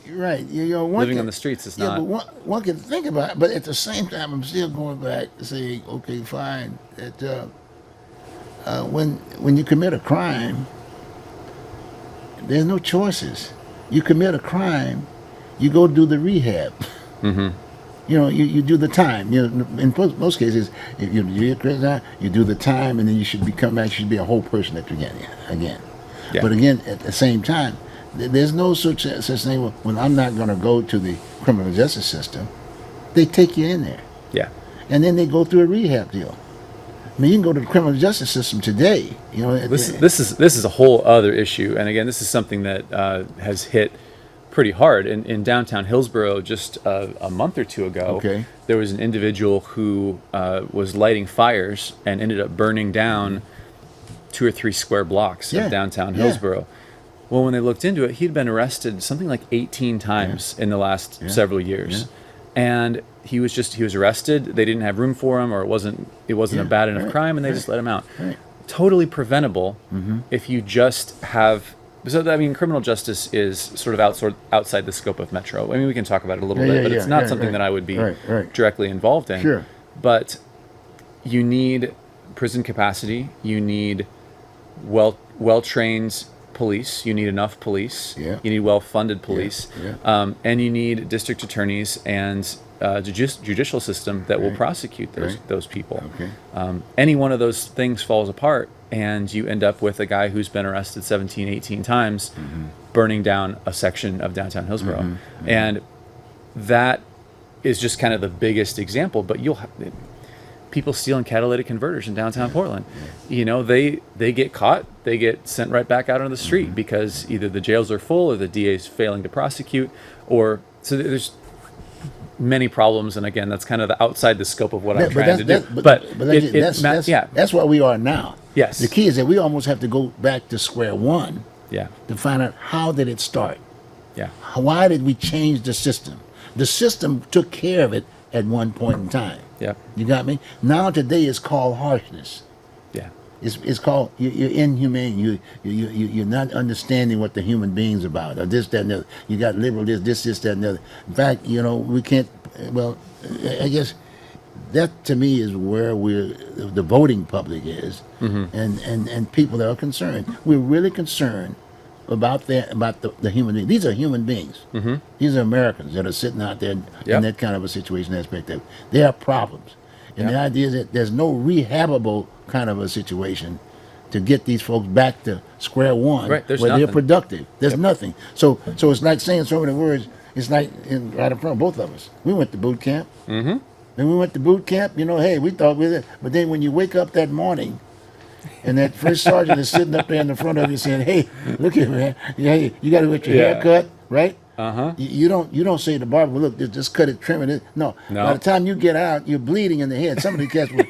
Speaker 2: Right.
Speaker 3: Living on the streets is not.
Speaker 2: But one can think about it, but at the same time, I'm still going back to say, okay, fine. That when you commit a crime, there's no choices. You commit a crime, you go do the rehab.
Speaker 3: Mm-hmm.
Speaker 2: You do the time. In most cases, if you do a crime, you do the time, and then you should come back. You should be a whole person again.
Speaker 3: Yeah.
Speaker 2: But again, at the same time, there's no such thing. When I'm not going to go to the criminal justice system, they take you in there,
Speaker 3: Yeah.
Speaker 2: and then they go through a rehab deal. I mean, you can go to the criminal justice system today.
Speaker 3: This is a whole other issue, and again, this is something that has hit pretty hard in downtown Hillsborough. Just a month or two ago,
Speaker 2: Okay.
Speaker 3: there was an individual who was lighting fires and ended up burning down 2 or 3 square blocks
Speaker 2: Yeah.
Speaker 3: of downtown
Speaker 2: Yeah.
Speaker 3: Hillsborough. Well, when they looked into it, he'd been arrested something like 18 times in the last several years. And he was arrested. They didn't have room for him, or it wasn't a bad enough crime, and they just let him out.
Speaker 2: Right.
Speaker 3: Totally preventable if you just have. So criminal justice is sort of outside the scope of Metro. We can talk about it a little bit, but it's not something that I would be directly involved in.
Speaker 2: Sure.
Speaker 3: But you need prison capacity. You need well-trained police. You need enough police.
Speaker 2: Yeah.
Speaker 3: You need well-funded police.
Speaker 2: Yeah.
Speaker 3: And you need district attorneys and judicial system that will prosecute those people.
Speaker 2: Okay.
Speaker 3: Any one of those things falls apart, and you end up with a guy who's been arrested 17, 18 times, burning down a section of downtown Hillsborough. And that is just kind of the biggest example, but you'll have people stealing catalytic converters in downtown Portland. They get caught, they get sent right back out on the street because either the jails are full or the DA's failing to prosecute, or so there's many problems. And again, that's kind of outside the scope of what I'm trying to do.
Speaker 2: That's what we are now.
Speaker 3: Yes.
Speaker 2: The key is that we almost have to go back to square one
Speaker 3: Yeah.
Speaker 2: to find out how did it start.
Speaker 3: Yeah.
Speaker 2: Why did we change the system? The system took care of it at one point in time.
Speaker 3: Yeah.
Speaker 2: You got me? Now today it's called harshness.
Speaker 3: Yeah.
Speaker 2: It's called you're inhumane. You're not understanding what the human being's about, or this, that, and the other. You got liberal this, that, and the other. In fact, we can't. Well, I guess that to me is where the voting public is, and people that are concerned. We're really concerned about the human being. These are human beings. These are Americans that are sitting out there in that kind of a situation aspect of it. They have problems. And the idea is that there's no rehabable kind of a situation to get these folks back to square one
Speaker 3: Right,
Speaker 2: where
Speaker 3: nothing.
Speaker 2: they're productive. There's nothing. So it's like saying so many words. It's like right in front of both of us. We went to boot camp. And we went to boot camp, hey, we thought we did. But then when you wake up that morning and that first sergeant is sitting up there in the front of you saying, hey, look here, man. Hey, you got to get your hair cut, right? You don't say to the barber, "Look, just cut it, trim it." No.
Speaker 3: No.
Speaker 2: By the time you get out, you're bleeding in the head. Some of the cats will.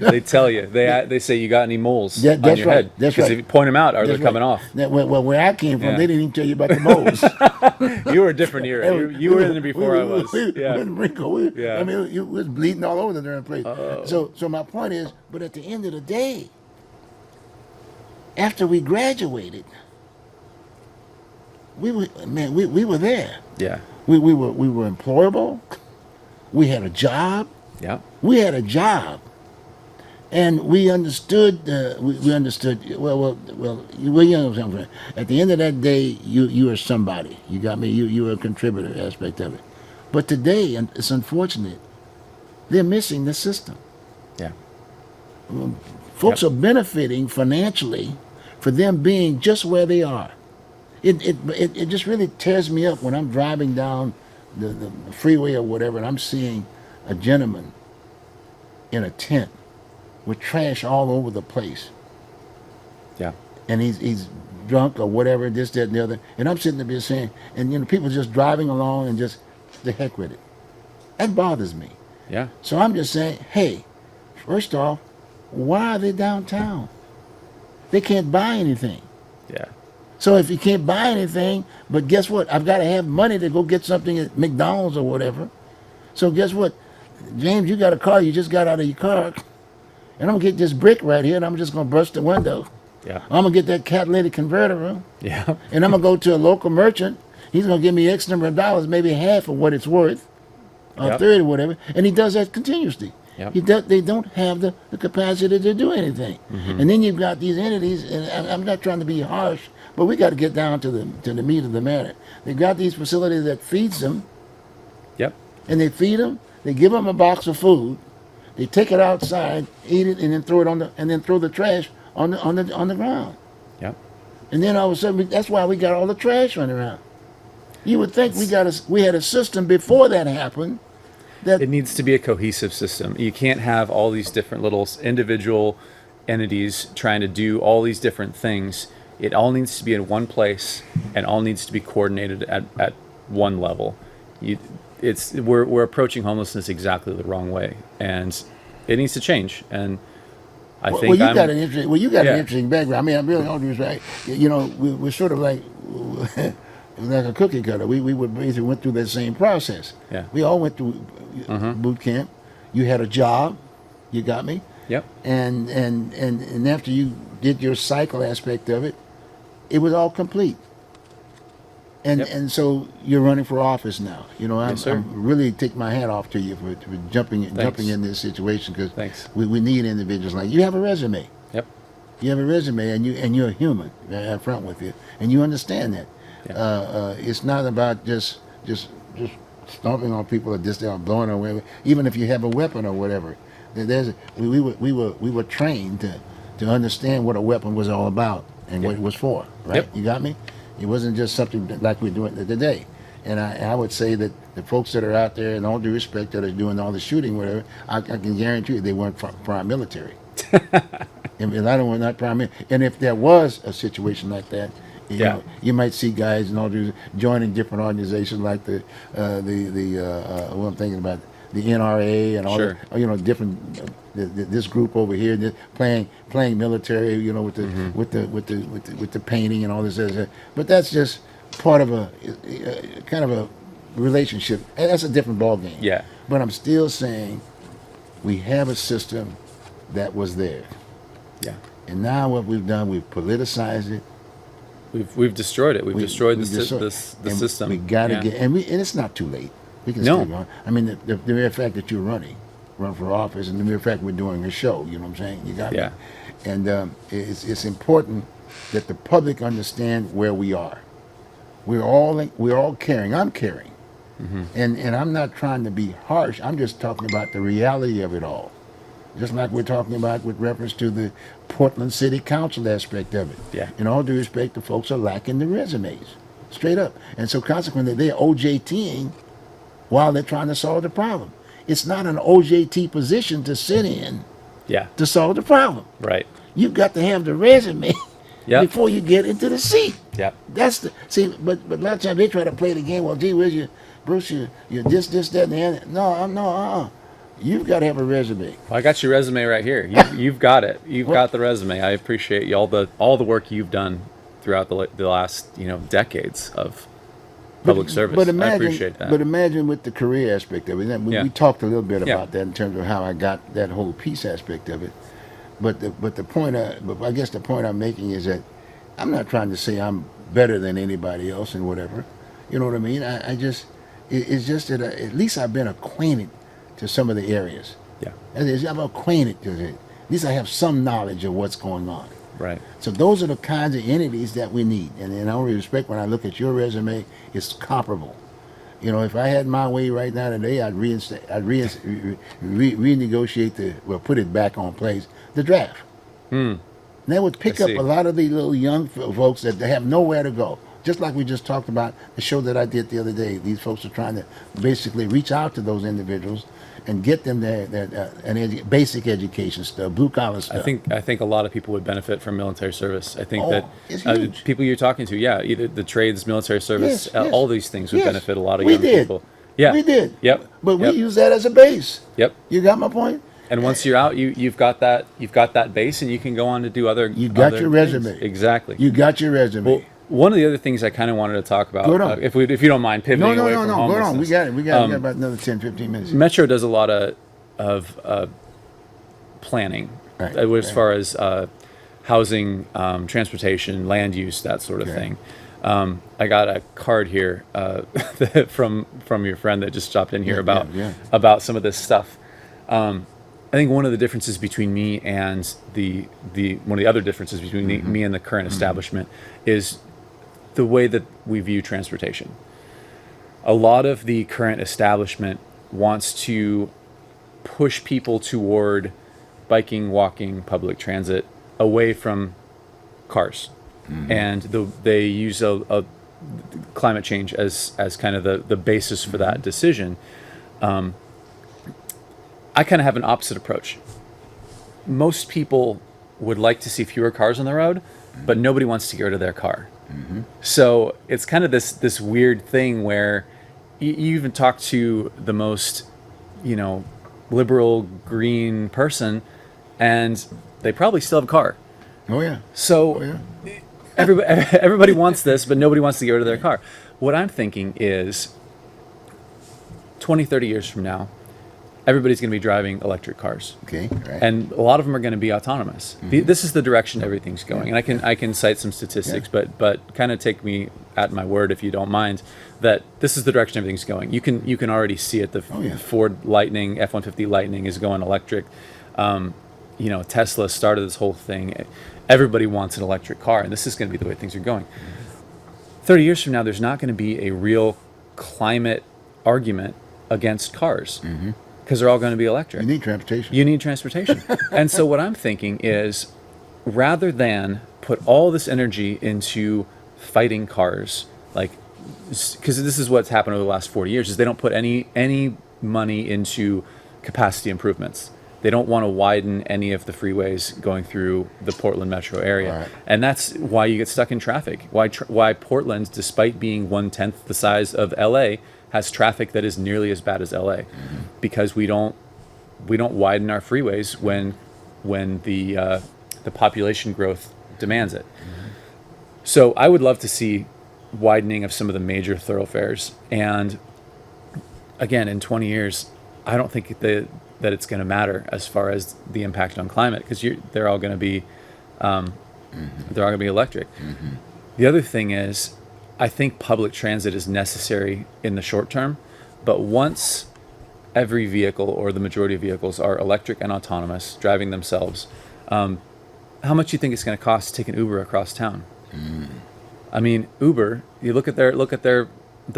Speaker 3: They tell you. They say, you got any moles on
Speaker 2: That's
Speaker 3: your
Speaker 2: right.
Speaker 3: head?
Speaker 2: That's
Speaker 3: 'Cause
Speaker 2: right.
Speaker 3: if you point them out, or they're
Speaker 2: That's
Speaker 3: coming
Speaker 2: right.
Speaker 3: off.
Speaker 2: Well, where I came from,
Speaker 3: Yeah.
Speaker 2: they didn't even tell you about the moles.
Speaker 3: You were a different era. You were in there before I was. Yeah. Yeah.
Speaker 2: I mean, it was bleeding all over the darn place.
Speaker 3: Oh.
Speaker 2: So my point is, but at the end of the day, after we graduated, we were there.
Speaker 3: Yeah.
Speaker 2: We were employable. We had a job.
Speaker 3: Yeah.
Speaker 2: We had a job, and we understood. We understood. Well. You know what I'm saying. At the end of that day, you were somebody. You got me. You were a contributor aspect of it. But today, and it's unfortunate, they're missing the system.
Speaker 3: Yeah.
Speaker 2: Folks are benefiting financially for them being just where they are. It just really tears me up when I'm driving down the freeway or whatever, and I'm seeing a gentleman in a tent with trash all over the place,
Speaker 3: Yeah.
Speaker 2: and he's drunk or whatever, this, that, and the other, and I'm sitting there saying, and people just driving along and just the heck with it. That bothers me.
Speaker 3: Yeah.
Speaker 2: So I'm just saying, hey, first off, why are they downtown? They can't buy anything.
Speaker 3: Yeah.
Speaker 2: So if you can't buy anything, but guess what? I've got to have money to go get something at McDonald's or whatever. So guess what? James, you got a car. You just got out of your car. And I'm going to get this brick right here, and I'm just going to burst the window.
Speaker 3: Yeah.
Speaker 2: I'm going to get that catalytic converter,
Speaker 3: Yeah.
Speaker 2: and I'm going to go to a local merchant. He's going to give me X number of dollars, maybe half of what it's worth, or
Speaker 3: Yep.
Speaker 2: 30 or whatever. And he does that continuously.
Speaker 3: Yep.
Speaker 2: They don't have the capacity to do anything.
Speaker 3: Mm-hmm.
Speaker 2: And then you've got these entities, and I'm not trying to be harsh, but we got to get down to the meat of the matter. They've got these facilities that feeds them,
Speaker 3: Yep.
Speaker 2: and they feed them. They give them a box of food. They take it outside, eat it, and then throw the trash on the ground.
Speaker 3: Yep.
Speaker 2: And then all of a sudden, that's why we got all the trash running around. You would think we had a system before that happened.
Speaker 3: It needs to be a cohesive system. You can't have all these different little individual entities trying to do all these different things. It all needs to be in one place and all needs to be coordinated at one level. We're approaching homelessness exactly the wrong way, and it needs to change. And I think
Speaker 2: you got an interesting background. I mean, I'm really all due respect. We're sort of like a cookie cutter. We basically went through that same process.
Speaker 3: Yeah.
Speaker 2: We all went through boot camp. You had a job. You got me.
Speaker 3: Yep.
Speaker 2: And after you did your cycle aspect of it, it was all complete. And so you're running for office now. I'm really take my hat off to you for jumping in this situation, because we need individuals like you. Have a resume.
Speaker 3: Yep.
Speaker 2: You have a resume, and you're a human up front with you, and you understand that.
Speaker 3: Yeah.
Speaker 2: It's not about just stomping on people or just blowing away. Even if you have a weapon or whatever, we were trained to understand what a weapon was all about and what it was for. Right?
Speaker 3: Yep.
Speaker 2: You got me? It wasn't just something like we're doing today. And I would say that the folks that are out there, in all due respect, that are doing all the shooting, whatever, I can guarantee you they weren't prime military. And I don't want not prime military. And if there was a situation like that, you know, you might see guys and all these joining different organizations like the what I'm thinking about, the NRA and all that, different this group over here playing military, with the painting and all this other. But that's just part of a kind of a relationship. That's a different ball game.
Speaker 3: Yeah.
Speaker 2: But I'm still saying we have a system that was there.
Speaker 3: Yeah.
Speaker 2: And now what we've done, we've politicized it.
Speaker 3: We've destroyed it. We've destroyed the system.
Speaker 2: We got to get, and it's not too late. We can still go on. I mean, the mere fact that you're run for office, and the mere fact we're doing a show, you know what I'm saying? You got me. And it's important that the public understand where we are. We're all caring. I'm caring. Mm-hmm. And I'm not trying to be harsh. I'm just talking about the reality of it all. Just like we're talking about with reference to the Portland City Council aspect of it.
Speaker 3: Yeah.
Speaker 2: In all due respect, the folks are lacking the resumes. Straight up. And so consequently, they're OJTing while they're trying to solve the problem. It's not an OJT position to sit in to solve the problem.
Speaker 3: Right.
Speaker 2: You've got to have the resume
Speaker 3: Yep.
Speaker 2: before you get into the seat.
Speaker 3: Yep.
Speaker 2: That's the but a lot of times they try to play the game. Well, gee, where's you, Bruce? You this, that, and the other. No, You've got to have a resume.
Speaker 3: Well, I got your resume right here. You've got it. You've got the resume. I appreciate all the work you've done throughout the last decades of public service.
Speaker 2: But imagine,
Speaker 3: I appreciate that.
Speaker 2: But imagine with the career aspect of it. We talked a little bit about that in terms of how I got that whole peace aspect of it. But the point, I guess the point I'm making is that I'm not trying to say I'm better than anybody else and whatever. You know what I mean? It's just that at least I've been acquainted to some of the areas.
Speaker 3: Yeah.
Speaker 2: I'm acquainted to it. At least I have some knowledge of what's going on.
Speaker 3: Right.
Speaker 2: So those are the kinds of entities that we need. And in all respect, when I look at your resume, it's comparable. If I had my way right now today, I'd renegotiate put it back on place, the draft. And that would pick up a lot of the little young folks that they have nowhere to go. Just like we just talked about the show that I did the other day. These folks are trying to basically reach out to those individuals and get them basic education stuff, blue collar stuff.
Speaker 3: I think a lot of people would benefit from military service. I think
Speaker 2: it's huge.
Speaker 3: People you're talking to, either the trades, military service,
Speaker 2: Yes.
Speaker 3: all these things would benefit a lot of
Speaker 2: We
Speaker 3: young
Speaker 2: did.
Speaker 3: people. Yeah,
Speaker 2: We did.
Speaker 3: Yep.
Speaker 2: But we use that as a base.
Speaker 3: Yep.
Speaker 2: You got my point?
Speaker 3: And once you're out, you've got that base, and you can go on to do other.
Speaker 2: You got
Speaker 3: other
Speaker 2: your
Speaker 3: things.
Speaker 2: resume.
Speaker 3: Exactly.
Speaker 2: You got your resume.
Speaker 3: Well, one of the other things I kind of wanted to talk about,
Speaker 2: Go on.
Speaker 3: if you don't mind pivoting away from
Speaker 2: Go
Speaker 3: homelessness.
Speaker 2: on. We got it. We got about another 10, 15 minutes.
Speaker 3: Metro does a lot of planning,
Speaker 2: Right,
Speaker 3: as far as housing, transportation, land use, that sort of thing. I got a card here from your friend that just stopped in here about some of this stuff. I think one of the differences between me and one of the other differences between me and the current establishment is the way that we view transportation. A lot of the current establishment wants to push people toward biking, walking, public transit away from cars. And they use a climate change as kind of the basis for that decision. I kind of have an opposite approach. Most people would like to see fewer cars on the road, but nobody wants to get rid of their car. So it's kind of this weird thing where you even talk to the most, liberal green person, and they probably still have a car.
Speaker 2: Oh yeah.
Speaker 3: So everybody wants this, but nobody wants to get rid of their car. What I'm thinking is 20, 30 years from now, everybody's going to be driving electric cars.
Speaker 2: Okay. Right.
Speaker 3: And a lot of them are going to be autonomous. This is the direction everything's going. And I can cite some statistics, but kind of take me at my word, if you don't mind, that this is the direction everything's going. You can already see it. The Ford Lightning, F-150 Lightning is going electric. Tesla started this whole thing. Everybody wants an electric car, and this is going to be the way things are going. 30 years from now, there's not going to be a real climate argument against cars because they're all going to be electric.
Speaker 2: You need transportation.
Speaker 3: And so what I'm thinking is, rather than put all this energy into fighting cars, because this is what's happened over the last 40 years, is they don't put any money into capacity improvements. They don't want to widen any of the freeways going through the Portland metro area.
Speaker 2: Right.
Speaker 3: And that's why you get stuck in traffic. Why Portland, despite being 1/10 the size of LA, has traffic that is nearly as bad as LA. Because we don't widen our freeways when the population growth demands it. So I would love to see widening of some of the major thoroughfares. And again, in 20 years, I don't think that it's going to matter as far as the impact on climate, because they're all going to be electric. The other thing is, I think public transit is necessary in the short term, but once every vehicle or the majority of vehicles are electric and autonomous, driving themselves, how much do you think it's going to cost to take an Uber across town? I mean, Uber, you look at their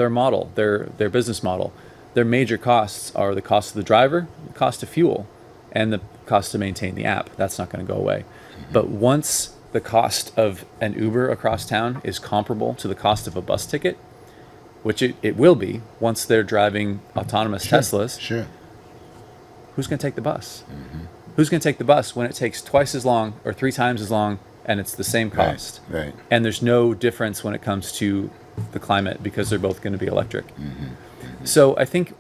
Speaker 3: model, their business model. Their major costs are the cost of the driver, the cost of fuel, and the cost to maintain the app. That's not going to go away. But once the cost of an Uber across town is comparable to the cost of a bus ticket, which it will be once they're driving autonomous Teslas, who's going to take the bus? Who's going to take the bus when it takes twice as long or 3 times as long and it's the same cost.
Speaker 2: Right.
Speaker 3: And there's no difference when it comes to the climate because they're both going to be electric. So I think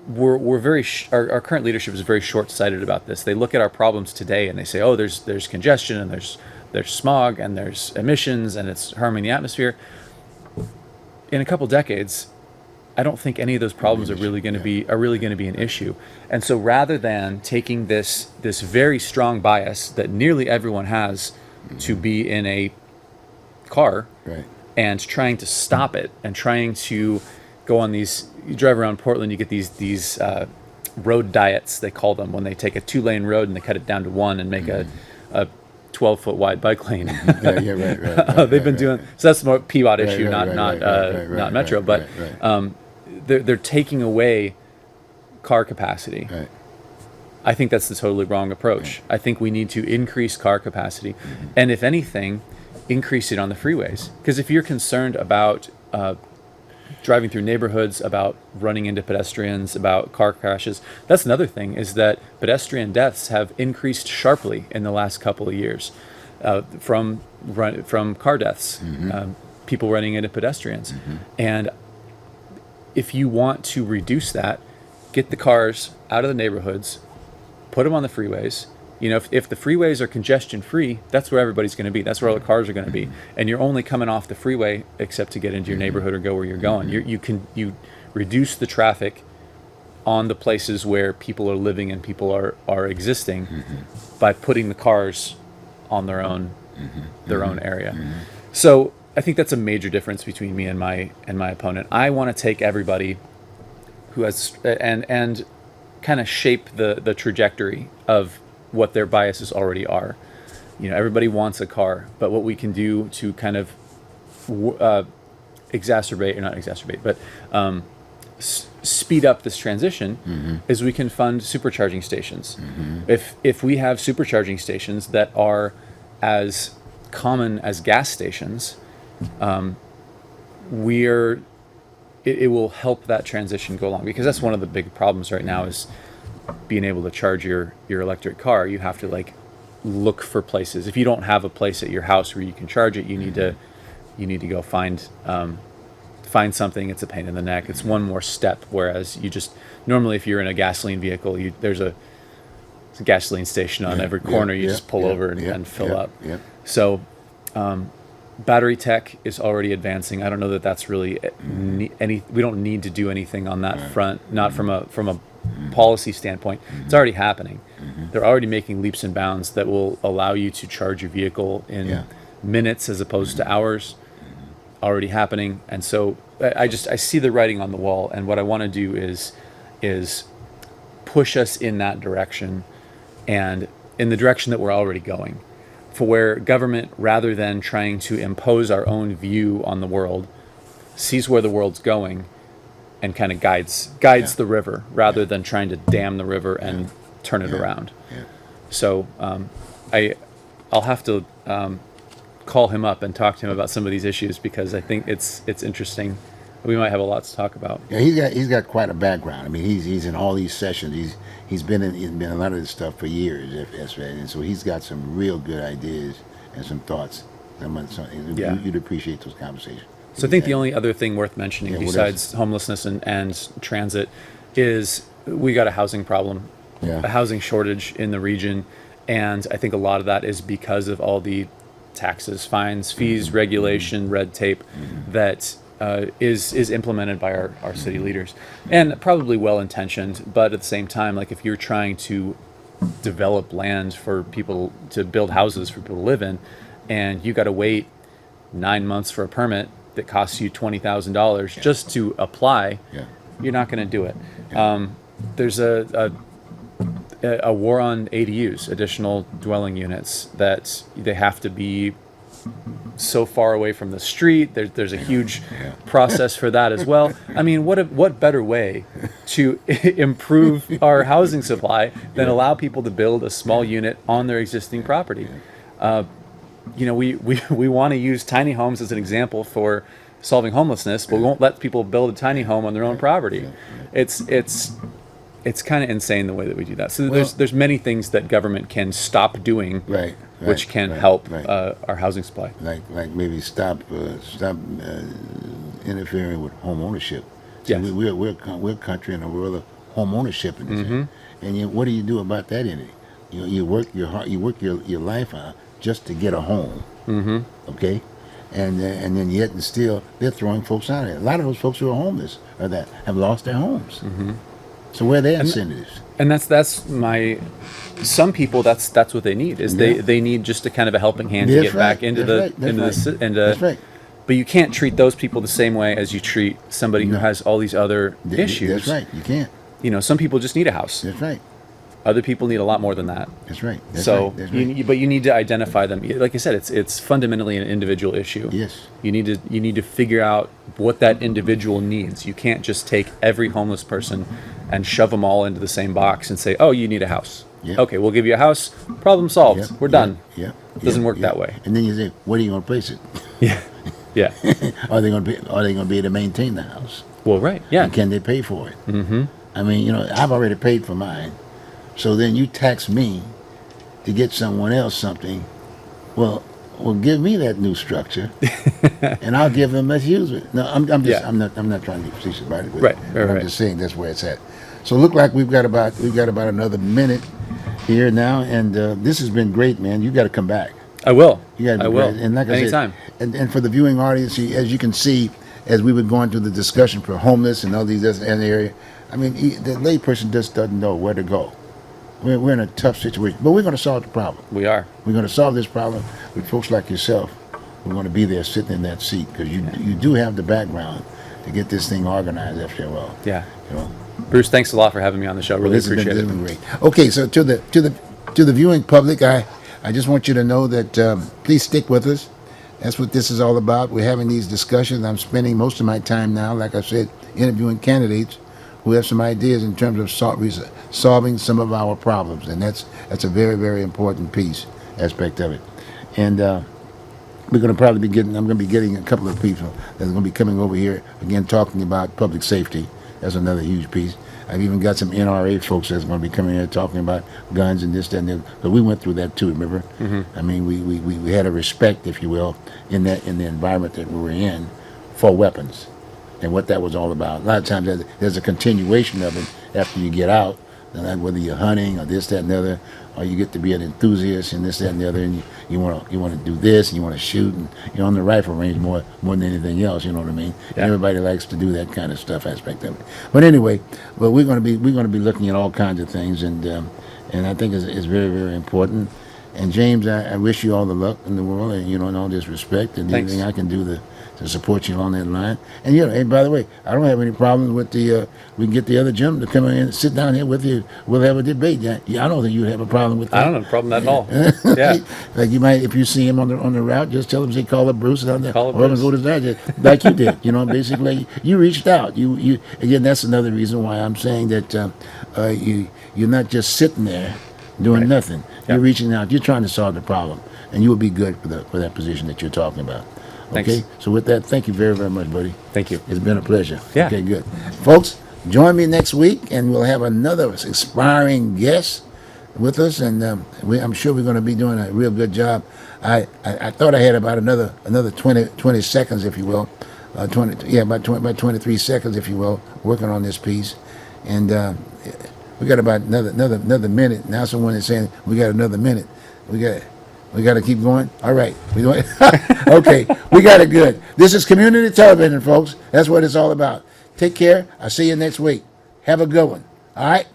Speaker 3: we're very our current leadership is very short-sighted about this. They look at our problems today and they say, oh, there's congestion and there's smog and there's emissions and it's harming the atmosphere. In a couple decades, I don't think any of those problems are really going to be an issue. And so rather than taking this very strong bias that nearly everyone has to be in a car,
Speaker 2: Right.
Speaker 3: and trying to stop it and trying to go on these, you drive around Portland, you get these road diets, they call them, when they take a 2-lane road and they cut it down to 1 and make a 12-foot wide bike lane.
Speaker 2: Right.
Speaker 3: They've been doing, so that's more PBOT issue, not Metro, but they're taking away car capacity.
Speaker 2: Right.
Speaker 3: I think that's the totally wrong approach. I think we need to increase car capacity, and if anything, increase it on the freeways. Because if you're concerned about driving through neighborhoods, about running into pedestrians, about car crashes, that's another thing, is that pedestrian deaths have increased sharply in the last couple of years from car deaths, people running into pedestrians. And if you want to reduce that, get the cars out of the neighborhoods, put them on the freeways. You know, if the freeways are congestion free, that's where everybody's going to be. That's where all the cars are going to be. And you're only coming off the freeway except to get into your neighborhood or go where you're going. You reduce the traffic on the places where people are living and people are existing by putting the cars on their own area. So I think that's a major difference between me and my opponent. I want to take everybody who has and kind of shape the trajectory of what their biases already are. You know, everybody wants a car, but what we can do to kind of speed up this transition is we can fund supercharging stations. If we have supercharging stations that are as common as gas stations, it will help that transition go along, because that's one of the big problems right now is being able to charge your electric car. You have to like look for places. If you don't have a place at your house where you can charge it, you need to go find something. It's a pain in the neck. It's one more step. Whereas you just normally, if you're in a gasoline vehicle, there's a gasoline station on every corner. You just pull over and fill up. So battery tech is already advancing. I don't know that that's really we don't need to do anything on that front, not from a policy standpoint. It's already happening. They're already making leaps and bounds that will allow you to charge your vehicle in minutes as opposed to hours. Already happening. And so I see the writing on the wall, and what I want to do is push us in that direction, and in the direction that we're already going, for where government, rather than trying to impose our own view on the world, sees where the world's going and kind of guides the river, rather than trying to dam the river and turn it around. So I'll have to call him up and talk to him about some of these issues, because I think it's interesting. We might have a lot to talk about.
Speaker 2: Yeah, he's got quite a background. I mean, he's in all these sessions. He's been in a lot of this stuff for years, and so he's got some real good ideas and some thoughts. You'd appreciate those conversations.
Speaker 3: So I think the only other thing worth mentioning besides homelessness and transit is we got a housing problem, a housing shortage in the region, and I think a lot of that is because of all the taxes, fines, fees, regulation, red tape that is implemented by our city leaders, and probably well-intentioned, but at the same time, like if you're trying to develop land for people to build houses for people to live in, and you got to wait 9 months for a permit that costs you $20,000 just to apply, you're not going to do it. There's a war on ADUs, additional dwelling units, that they have to be so far away from the street. There's a huge process for that as well. I mean, what better way to improve our housing supply than allow people to build a small unit on their existing property? You know, we want to use tiny homes as an example for solving homelessness, but we won't let people build a tiny home on their own property. It's kind of insane the way that we do that. So there's many things that government can stop doing which can
Speaker 2: right,
Speaker 3: help
Speaker 2: right.
Speaker 3: our housing supply.
Speaker 2: Like maybe stop interfering with home ownership. See,
Speaker 3: Yes.
Speaker 2: we're a country in a world of home ownership, and what do you do about that in it? You work your heart, you work your life out just to get a home. Okay, and then yet and still they're throwing folks out there. A lot of those folks who are homeless or that have lost their homes. So where are their incentives?
Speaker 3: And that's my. Some people that's what they need is they need just a kind of a helping hand to
Speaker 2: That's
Speaker 3: get
Speaker 2: right,
Speaker 3: back into
Speaker 2: that's
Speaker 3: the
Speaker 2: right,
Speaker 3: into
Speaker 2: that's
Speaker 3: the
Speaker 2: right.
Speaker 3: si- and
Speaker 2: That's right.
Speaker 3: But you can't treat those people the same way as you treat somebody who
Speaker 2: No.
Speaker 3: has all these other issues.
Speaker 2: That's right. You can't.
Speaker 3: You know, some people just need a house.
Speaker 2: That's right.
Speaker 3: Other people need a lot more than that.
Speaker 2: That's right. That's
Speaker 3: So,
Speaker 2: right. That's right.
Speaker 3: but you need to identify them. Like I said, it's fundamentally an individual issue.
Speaker 2: Yes.
Speaker 3: You need to figure out what that individual needs. You can't just take every homeless person and shove them all into the same box and say, "Oh, you need a house."
Speaker 2: Yep.
Speaker 3: Okay, we'll give you a house. Problem solved.
Speaker 2: Yep,
Speaker 3: We're
Speaker 2: yep,
Speaker 3: done.
Speaker 2: Yep.
Speaker 3: It doesn't work
Speaker 2: yep.
Speaker 3: that way.
Speaker 2: And then you say, "Where are you going to place it?
Speaker 3: Yeah. Yeah.
Speaker 2: Are they going to be able to maintain the house?
Speaker 3: Well, right. Yeah.
Speaker 2: And can they pay for it? I mean, I've already paid for mine, so then you tax me to get someone else something. Well, give me that new structure, and I'll give them let's use it. No, I'm just
Speaker 3: Yeah.
Speaker 2: I'm not trying to be facetious about it.
Speaker 3: Right,
Speaker 2: but I'm
Speaker 3: right.
Speaker 2: just saying that's where it's at. So look like we've got about another minute here now, and this has been great, man. You got to come back.
Speaker 3: I will.
Speaker 2: You gotta
Speaker 3: I
Speaker 2: be
Speaker 3: will.
Speaker 2: great. And like I
Speaker 3: Anytime.
Speaker 2: said, and for the viewing audience, as you can see, as we were going through the discussion for homeless and all these other area, I mean, the layperson just doesn't know where to go. We're in a tough situation, but we're going to solve the problem.
Speaker 3: We are.
Speaker 2: We're going to solve this problem with folks like yourself. We're going to be there sitting in that seat because you do have the background to get this thing organized after a while.
Speaker 3: Yeah.
Speaker 2: You know.
Speaker 3: Bruce, thanks a lot for having me on the show. Really
Speaker 2: This
Speaker 3: appreciate
Speaker 2: has
Speaker 3: it.
Speaker 2: been great. Okay, so to the viewing public, I just want you to know that please stick with us. That's what this is all about. We're having these discussions. I'm spending most of my time now, like I said, interviewing candidates who have some ideas in terms of solving some of our problems, and that's a very, very important aspect of it. And we're going to probably be getting. I'm going to be getting a couple of people that's going to be coming over here again, talking about public safety. That's another huge piece. I've even got some NRA folks that's going to be coming here talking about guns and this, that, and the other. Because we went through that too, remember? I mean, we had a respect, if you will, in the environment that we were in for weapons and what that was all about. A lot of times there's a continuation of it after you get out, whether you're hunting or this, that, and the other, or you get to be an enthusiast and this, that, and the other, and you want to do this and you want to shoot, and you're on the rifle range more than anything else. You know what I mean?
Speaker 3: Yeah.
Speaker 2: And everybody likes to do that kind of stuff aspect of it. But anyway, we're going to be looking at all kinds of things, and I think it's very, very important. And James, I wish you all the luck in the world, and in all this respect, and
Speaker 3: Thanks.
Speaker 2: anything I can do to support you along that line. And and by the way, I don't have any problems with we can get the other gentleman to come in and sit down here with you. We'll have a debate. Yeah, I don't think you'd have a problem with that.
Speaker 3: I don't have a problem at all. Yeah.
Speaker 2: Like you might, if you see him on the route, just tell him, say, call up Bruce down there,
Speaker 3: Call up
Speaker 2: or
Speaker 3: Bruce.
Speaker 2: go to that, just like you did. Basically, you reached out. You again. That's another reason why I'm saying that you're not just sitting there doing
Speaker 3: Right.
Speaker 2: nothing.
Speaker 3: Yeah.
Speaker 2: You're reaching out. You're trying to solve the problem, and you will be good for that position that you're talking about.
Speaker 3: Thanks.
Speaker 2: Okay. So with that, thank you very, very much, buddy.
Speaker 3: Thank you.
Speaker 2: It's been a pleasure.
Speaker 3: Yeah.
Speaker 2: Okay, good. Folks, join me next week, and we'll have another inspiring guest with us, and I'm sure we're going to be doing a real good job. I thought I had about another 20 seconds, if you will, about 23 seconds, if you will, working on this piece, and we got about another minute. Now someone is saying we got another minute. We got to keep going. All right, we doing okay. We got it good. This is community television, folks. That's what it's all about. Take care. I'll see you next week. Have a good one. All right.